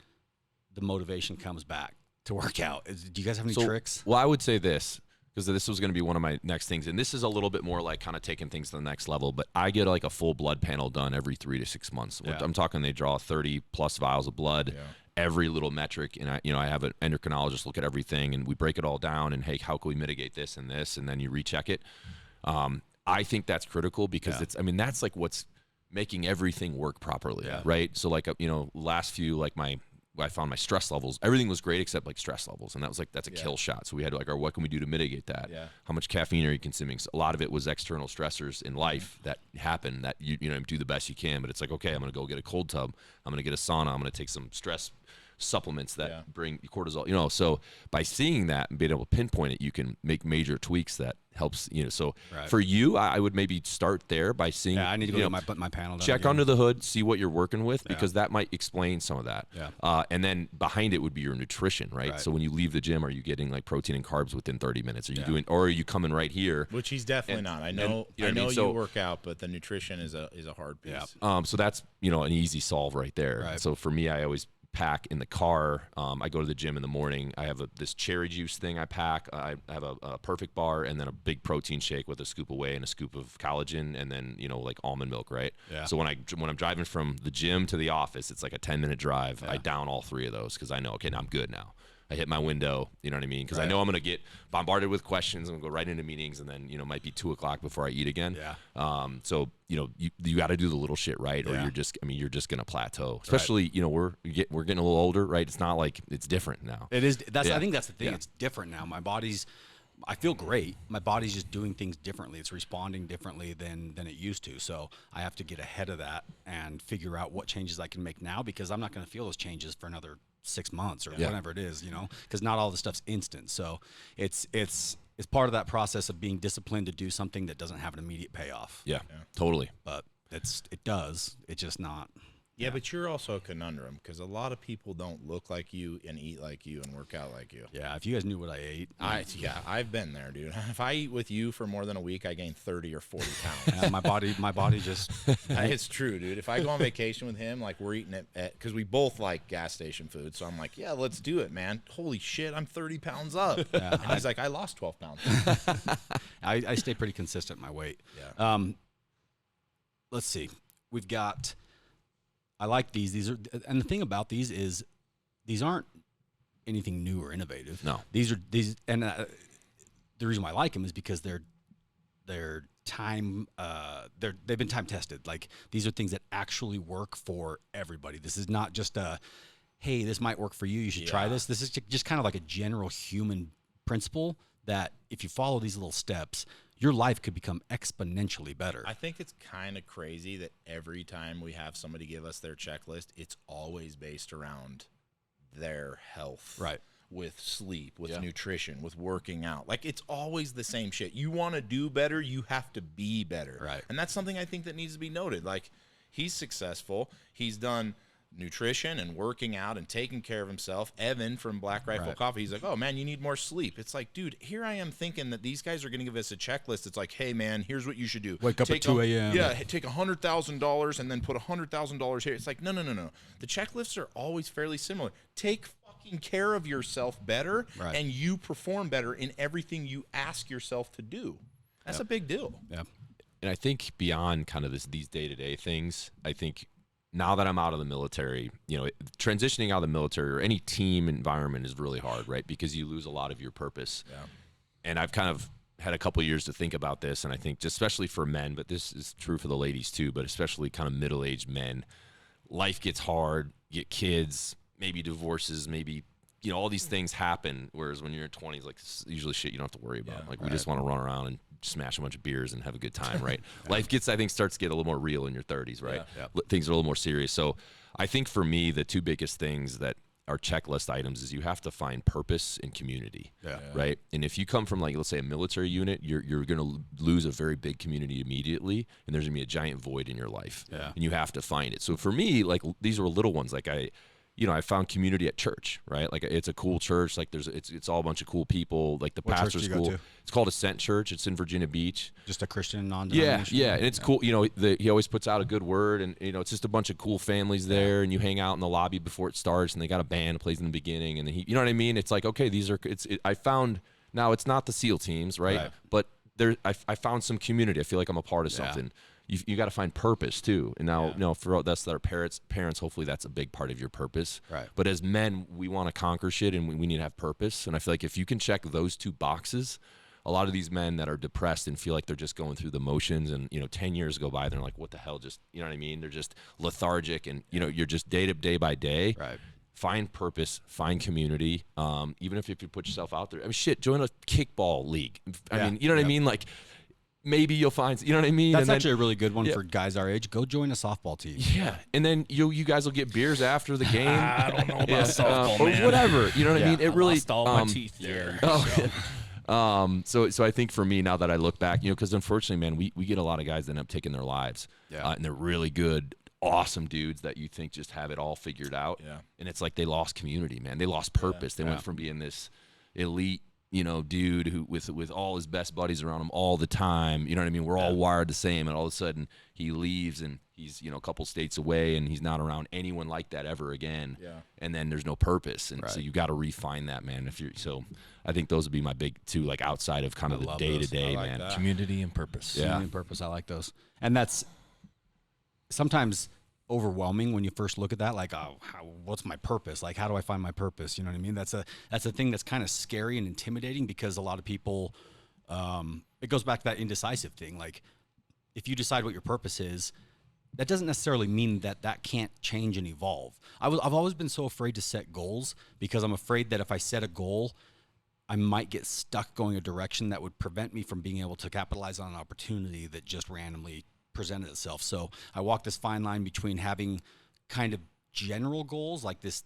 the motivation comes back to work out? Do you guys have any tricks? Well, I would say this, because this was going to be one of my next things, and this is a little bit more like kind of taking things to the next level, but I get like a full blood panel done every 3 to 6 months. Yeah. I'm talking, they draw 30 plus vials of blood, every little metric, and I have an endocrinologist look at everything, and we break it all down, and hey, how can we mitigate this and this, and then you recheck it. I think that's critical, because that's like what's making everything work properly, right? So like, last few, like I found my stress levels, everything was great except like stress levels. And that was like, that's a kill shot. So we had to what can we do to mitigate that? Yeah. How much caffeine are you consuming? So a lot of it was external stressors in life that happen, that you do the best you can, but it's like, okay, I'm going to go get a cold tub. I'm going to get a sauna. I'm going to take some stress supplements that bring cortisol, so by seeing that and being able to pinpoint it, you can make major tweaks that helps, so for you, I would maybe start there by seeing, I need to go get my panel done check again. under the hood, see what you're working with, because that might explain some of that. And then behind it would be your nutrition, right? So when you leave the gym, are you getting like protein and carbs within 30 minutes? Are you doing, or are you coming right here? Which he's definitely not. I know you work out, but the nutrition is a hard piece. So that's, an easy solve right there. So for me, I always pack in the car. I go to the gym in the morning. I have this cherry juice thing I pack. I have a perfect bar, and then a big protein shake with a scoop of whey and a scoop of collagen, and then like almond milk, right? So when I'm driving from the gym to the office, it's like a 10-minute drive. I down all 3 of those, because I know, okay, now I'm good now. I hit my window, you know what I mean? Because I know I'm going to get bombarded with questions. I'm going to go right into meetings, and then, might be 2 o'clock before I eat again. So, you got to do the little shit right, or you're just going to plateau. Especially, we're getting a little older, right? It's not like it's different now. It is. I think that's the thing. It's different now. I feel great. My body's just doing things differently. It's responding differently than it used to. So I have to get ahead of that and figure out what changes I can make now, because I'm not going to feel those changes for another 6 months or whatever it is, because not all the stuff's instant. So it's part of that process of being disciplined to do something that doesn't have an immediate payoff. Yeah. Totally. But it does. It's just not. Yeah, but you're also a conundrum, because a lot of people don't look like you and eat like you and work out like you. Yeah, if you guys knew what I ate. I've been there, dude. If I eat with you for more than a week, I gain 30 or 40 pounds. My body just. It's true, dude. If I go on vacation with him, like, we're eating it because we both like gas station food. So I'm like, yeah, let's do it, man. Holy shit, I'm 30 pounds up. And he's like, I lost 12 pounds. I stay pretty consistent in my weight. Yeah. Let's see. We've got. I like these. These are, and the thing about these is, these aren't anything new or innovative. No, these, and the reason why I like them is because they've been time tested. Like, these are things that actually work for everybody. This is not just hey, this might work for you. You should try this. This is just kind of like a general human principle that if you follow these little steps, your life could become exponentially better. I think it's kind of crazy that every time we have somebody give us their checklist, it's always based around their health. Right. With sleep, with nutrition, with working out. Like, it's always the same shit. You want to do better, you have to be better. Right. And that's something I think that needs to be noted. Like, he's successful. He's done nutrition and working out and taking care of himself. Evan from Black Rifle Coffee, he's like, oh, man, you need more sleep. It's like, dude, here I am thinking that these guys are going to give us a checklist. It's like, hey, man, here's what you should do. Wake up at 2 a.m. Yeah, take $100,000 and then put $100,000 here. It's like, no. The checklists are always fairly similar. Take fucking care of yourself better, and you perform better in everything you ask yourself to do. That's a big deal. Yeah. And I think beyond kind of these day-to-day things, I think now that I'm out of the military, transitioning out of the military or any team environment is really hard, right? Because you lose a lot of your purpose. Yeah. And I've kind of had a couple of years to think about this, and I think just especially for men, but this is true for the ladies too, but especially kind of middle-aged men, life gets hard, you get kids, maybe divorces, maybe all these things happen. Whereas when you're in 20s, like, usually shit you don't have to worry about. We just want to run around and smash a bunch of beers and have a good time, right? Life starts to get a little more real in your 30s, right? Things are a little more serious. So I think for me, the two biggest things that are checklist items is you have to find purpose and community, right? And if you come from, like, let's say a military unit, you're going to lose a very big community immediately, and there's going to be a giant void in your life, and you have to find it. So for me, like, these are little ones. Like, I found community at church, right? Like, it's a cool church. Like, it's all a bunch of cool people. Like, the pastor's cool. It's called Ascent Church. It's in Virginia Beach. Just a Christian non-denominational. Yeah, and it's cool. He always puts out a good word, and it's just a bunch of cool families there, and you hang out in the lobby before it starts, and they got a band that plays in the beginning, and you know what I mean? It's like, okay, I found now it's not the SEAL teams, right? But I found some community. I feel like I'm a part of something. You got to find purpose too. And now, for us, our parents, hopefully that's a big part of your purpose. Right. But as men, we want to conquer shit, and we need to have purpose. And I feel like if you can check those two boxes, a lot of these men that are depressed and feel like they're just going through the motions, and 10 years go by, they're like, what the hell? Just, you know what I mean? They're just lethargic, and you're just day by day. Right. Find purpose, find community. Even if you put yourself out there, I mean, shit, join a kickball league. I mean, you know what I mean? Like, maybe you'll find, you know what I mean? That's actually a really good one for guys our age. Go join a softball team. Yeah. And then you guys will get beers after the game. I don't know about softball, or whatever. You know what I mean? It really lost all my teeth there. So I think for me, now that I look back, because unfortunately, man, we get a lot of guys that end up taking their lives. Yeah. And they're really good, awesome dudes that you think just have it all figured out. Yeah. And it's like they lost community, man. They lost purpose. They went from being this elite, dude who with all his best buddies around him all the time. You know what I mean? We're all wired the same, and all of a sudden he leaves and he's a couple states away, and he's not around anyone like that ever again. Yeah. And then there's no purpose, and so you got to refine that, man. I think those would be my big two, like, outside of kind of the day to day, man. That. Community and purpose. Yeah, community and purpose. I like those, and that's sometimes overwhelming when you first look at that, like, what's my purpose? Like, how do I find my purpose? You know what I mean? That's a thing that's kind of scary and intimidating, because a lot of people, it goes back to that indecisive thing. Like, if you decide what your purpose is, that doesn't necessarily mean that can't change and evolve. I've always been so afraid to set goals, because I'm afraid that if I set a goal, I might get stuck going a direction that would prevent me from being able to capitalize on an opportunity that just randomly presented itself. So I walk this fine line between having kind of general goals, like this.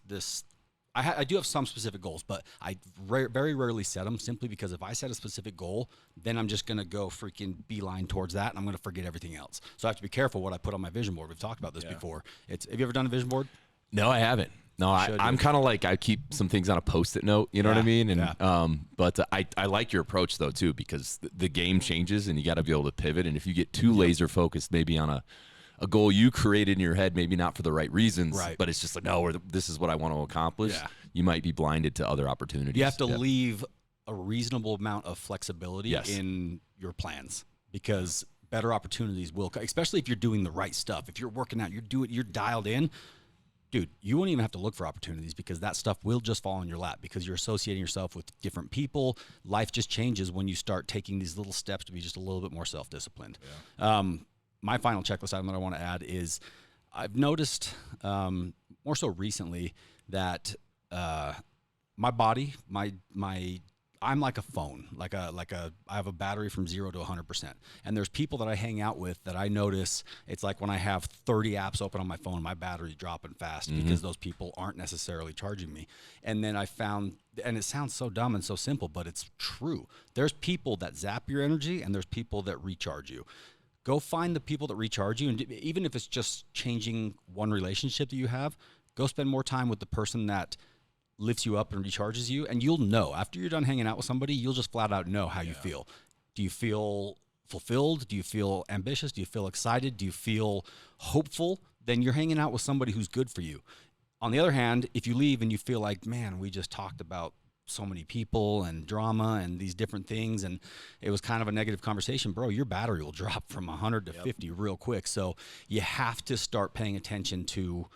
I do have some specific goals, but I very rarely set them, simply because if I set a specific goal, then I'm just going to go freaking beeline towards that, and I'm going to forget everything else. So I have to be careful what I put on my vision board. We've talked about this before. Have you ever done a vision board? No, I haven't. No, I'm kind of like, I keep some things on a Post-it note, you know what I mean? And but I like your approach though too, because the game changes and you got to be able to pivot. And if you get too laser focused, maybe on a goal you created in your head, maybe not for the right reasons, but it's just like, no, this is what I want to accomplish. Yeah. You might be blinded to other opportunities. You have to leave a reasonable amount of flexibility in your plans, because better opportunities will come, especially if you're doing the right stuff. If you're working out, you're dialed in. Dude, you won't even have to look for opportunities, because that stuff will just fall in your lap, because you're associating yourself with different people. Life just changes when you start taking these little steps to be just a little bit more self-disciplined. Yeah. My final checklist item that I want to add is, I've noticed more so recently that my body, I I'm like a phone, I have a battery from 0 to 100%. And there's people that I hang out with that I notice it's like when I have 30 apps open on my phone, my battery's dropping fast because those people aren't necessarily charging me. And then I found, and it sounds so dumb and so simple, but it's true. There's people that zap your energy and there's people that recharge you. Go find the people that recharge you. And even if it's just changing one relationship that you have, go spend more time with the person that lifts you up and recharges you, and you'll know after you're done hanging out with somebody, you'll just flat out know how you feel. Do you feel fulfilled? Do you feel ambitious? Do you feel excited? Do you feel hopeful? Then you're hanging out with somebody who's good for you. On the other hand, if you leave and you feel like, man, we just talked about so many people and drama and these different things, and it was kind of a negative conversation, bro, your battery will drop from 100 to 50 real quick. So you have to start paying attention to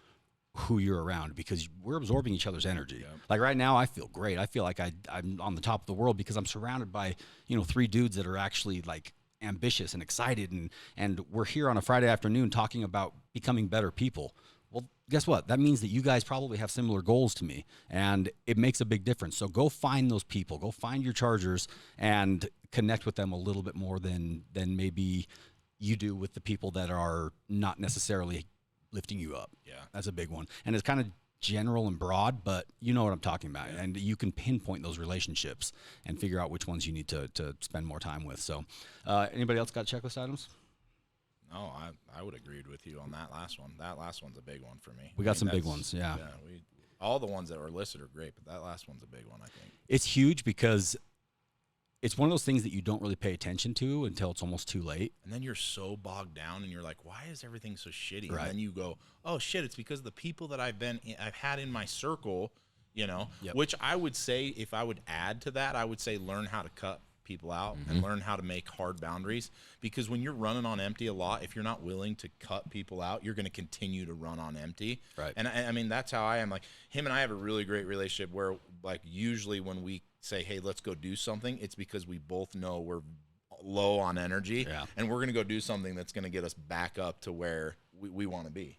who you're around, because we're absorbing each other's energy. Like right now, I feel great. I feel like I'm on the top of the world because I'm surrounded by, 3 dudes that are actually like ambitious and excited, and we're here on a Friday afternoon talking about becoming better people. Well, guess what? That means that you guys probably have similar goals to me, and it makes a big difference. So go find those people, go find your chargers and connect with them a little bit more than maybe you do with the people that are not necessarily lifting you up. Yeah, that's a big one. And it's kind of general and broad, but you know what I'm talking about. And you can pinpoint those relationships and figure out which ones you need to spend more time with. So anybody else got checklist items? No, I would agree with you on that last one. That last one's a big one for me. We got some big ones, yeah. All the ones that were listed are great, but that last one's a big one, I think. It's huge because it's one of those things that you don't really pay attention to until it's almost too late. And then you're so bogged down and you're like, why is everything so shitty? Right. And then you go, oh shit, it's because the people that I've had in my circle, which I would say, if I would add to that, I would say learn how to cut people out and learn how to make hard boundaries, because when you're running on empty a lot, if you're not willing to cut people out, you're going to continue to run on empty. Right. And I mean, that's how I am. Like him and I have a really great relationship where, like, usually when we say, hey, let's go do something, it's because we both know we're low on energy and we're going to go do something that's going to get us back up to where we want to be,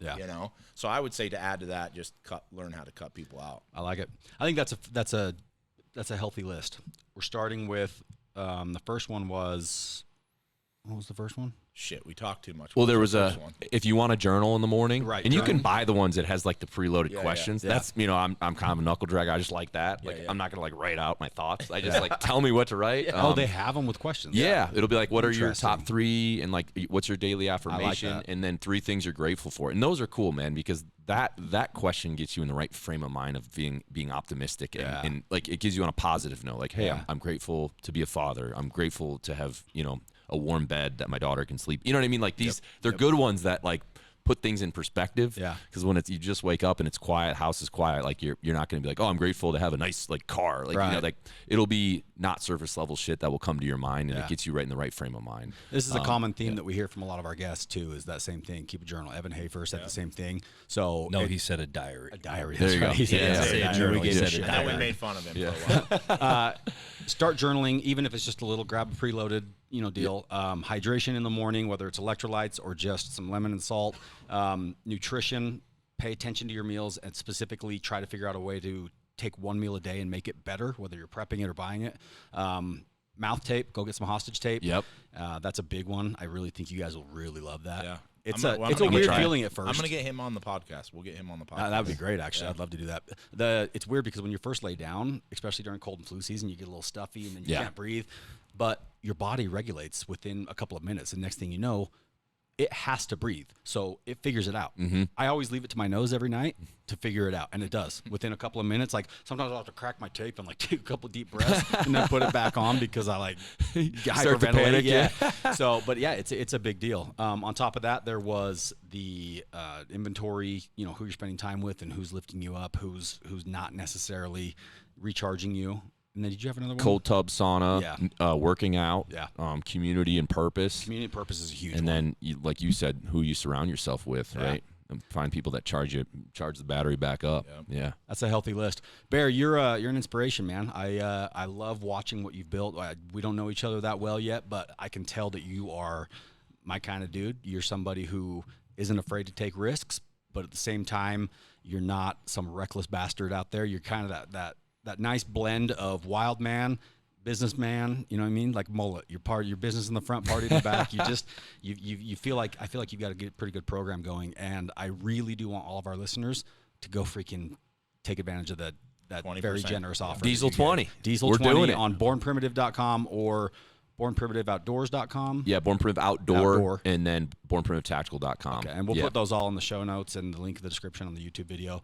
So I would say, to add to that, just learn how to cut people out. I like it. I think that's a healthy list. We're starting with the first one was, what was the first one? Shit, we talked too much. Well, there was if you want a journal in the morning, right? And you can buy the ones that has like the preloaded questions. Yeah. That's, I'm kind of a knuckle dragger. I just like that. Like I'm not gonna like write out my thoughts. I just like tell me what to write. They have them with questions. Yeah, it'll be like, what are your top 3, and like what's your daily affirmation, like and then 3 things you're grateful for. And those are cool, man, because that question gets you in the right frame of mind of being optimistic and like it gives you on a positive note. Like, hey, I'm grateful to be a father. I'm grateful to have a warm bed that my daughter can sleep. You know what I mean? Like these, they're good ones that like put things in perspective. Yeah. Because when you just wake up and it's quiet, house is quiet, like you're not going to be like, oh, I'm grateful to have a nice like car. Like, like it'll be not surface level shit that will come to your mind, and it gets you right in the right frame of mind. This is a common theme that we hear from a lot of our guests too, is that same thing. Keep a journal. Evan Hafer said the same thing. So he said a diary. A diary. There you go. He said a journal. He said a And diary. we made fun of him for a while. Start journaling, even if it's just a little, grab a preloaded, deal. Hydration in the morning, whether it's electrolytes or just some lemon and salt. Nutrition, pay attention to your meals, and specifically try to figure out a way to take one meal a day and make it better, whether you're prepping it or buying it. Mouth tape, go get some hostage tape. Yep. That's a big one. I really think you guys will really love that. Yeah. It's I'm a gonna weird try it. feeling at first. I'm going to get him on the podcast. We'll get him on the podcast. That would be great, actually. I'd love to do that. It's weird because when you first lay down, especially during cold and flu season, you get a little stuffy and then you can't breathe. But your body regulates within a couple of minutes. And next thing you know, it has to breathe. So it figures it out. I always leave it to my nose every night to figure it out. And it does. Within a couple of minutes, like sometimes I'll have to crack my tape and like take a couple of deep breaths and then put it back on because I like Start to panic, hyperventilate. So, but yeah, it's a big deal. On top of that, there was the inventory, who you're spending time with and who's lifting you up, who's not necessarily recharging you. And then did you have another one? Cold tub, sauna, working out, community and purpose. Community and purpose is a huge and one. then, like you said, who you surround yourself with, right? And find people that charge the battery back up. Yeah. That's a healthy list. Bear, you're an inspiration, man. I love watching what you've built. We don't know each other that well yet, but I can tell that you are my kind of dude. You're somebody who isn't afraid to take risks, but at the same time, you're not some reckless bastard out there. You're kind of that nice blend of wild man, businessman, you know what I mean? Like mullet, your business in the front, party in the back. You feel like, I feel like you've got a pretty good program going, and I really do want all of our listeners to go freaking take advantage of that 20%. very generous offer. Diesel 20. Diesel We're 20 doing it. on bornprimitive.com or bornprimitiveoutdoors.com. Yeah, Born Primitive Outdoor, Outdoor. and then bornprimitive.tactical.com. Okay, and we'll Yeah. put those all in the show notes and the link in the description on the YouTube video.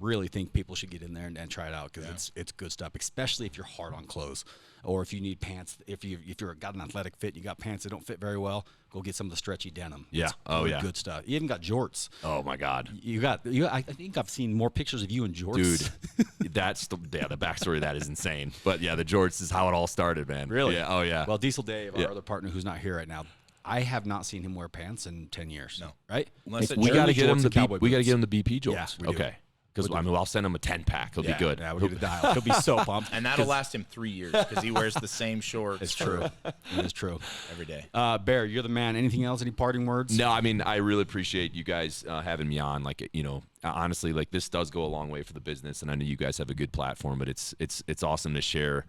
Really think people should get in there and try it out because it's good stuff, especially if you're hard on clothes or if you need pants. If you're got an athletic fit, you got pants that don't fit very well, go get some of the stretchy denim. Yeah. It's Oh, good, yeah. good stuff. You even got jorts. Oh my God, I think I've seen more pictures of you in jorts. dude, that's the backstory of that is insane. But yeah, the jorts is how it all started, man. Really? Yeah. Oh yeah. Well, Diesel Dave, our Yeah. other partner who's not here right now, I have not seen him wear pants in 10 years. No. Right? Unless it we got to get him jorts the and cowboy we got to boots. get him the BP jorts. Yeah, we do. Okay. Because I mean, I'll send him a 10-pack. He'll be good. Yeah, we'll get a dial. He'll be so pumped. And that'll last him 3 years because he wears the same shorts. It's true. It is true. Every day. Bear, you're the man. Anything else? Any parting words? No, I mean, I really appreciate you guys having me on. Like, you know, honestly, like this does go a long way for the business, and I know you guys have a good platform. But it's awesome to share,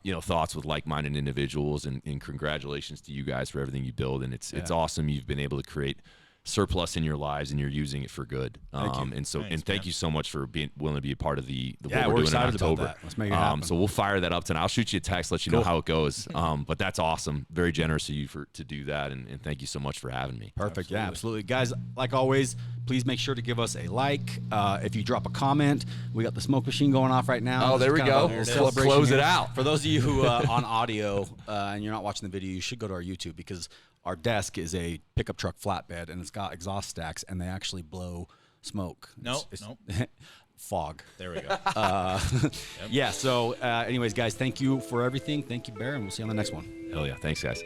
you know, thoughts with like-minded individuals, and congratulations to you guys for everything you build. And it's awesome you've been able to create surplus in your lives and you're using it for good. And so, Thanks, thank man. you so much for being willing to be a part of the Yeah, what we're we're doing in excited about October. that. Let's make it happen. So we'll fire that up tonight. I'll shoot you a text, let you know how it goes. But that's awesome. Very generous of you to do that. And thank you so much for having me. Perfect. Yeah, absolutely. Guys, like always, please make sure to give us a like. If you drop a comment, we got the smoke machine going off right now. Oh, there we Kind of go. a Let's celebration close here. it out. For those of you who on audio and you're not watching the video, you should go to our YouTube because our desk is a pickup truck flatbed and it's got exhaust stacks and they actually blow smoke. Nope. Fog. There we go. Yeah. So, anyways, guys, thank you for everything. Thank you, Bear, and we'll see you on the next one. Hell yeah. Thanks, guys.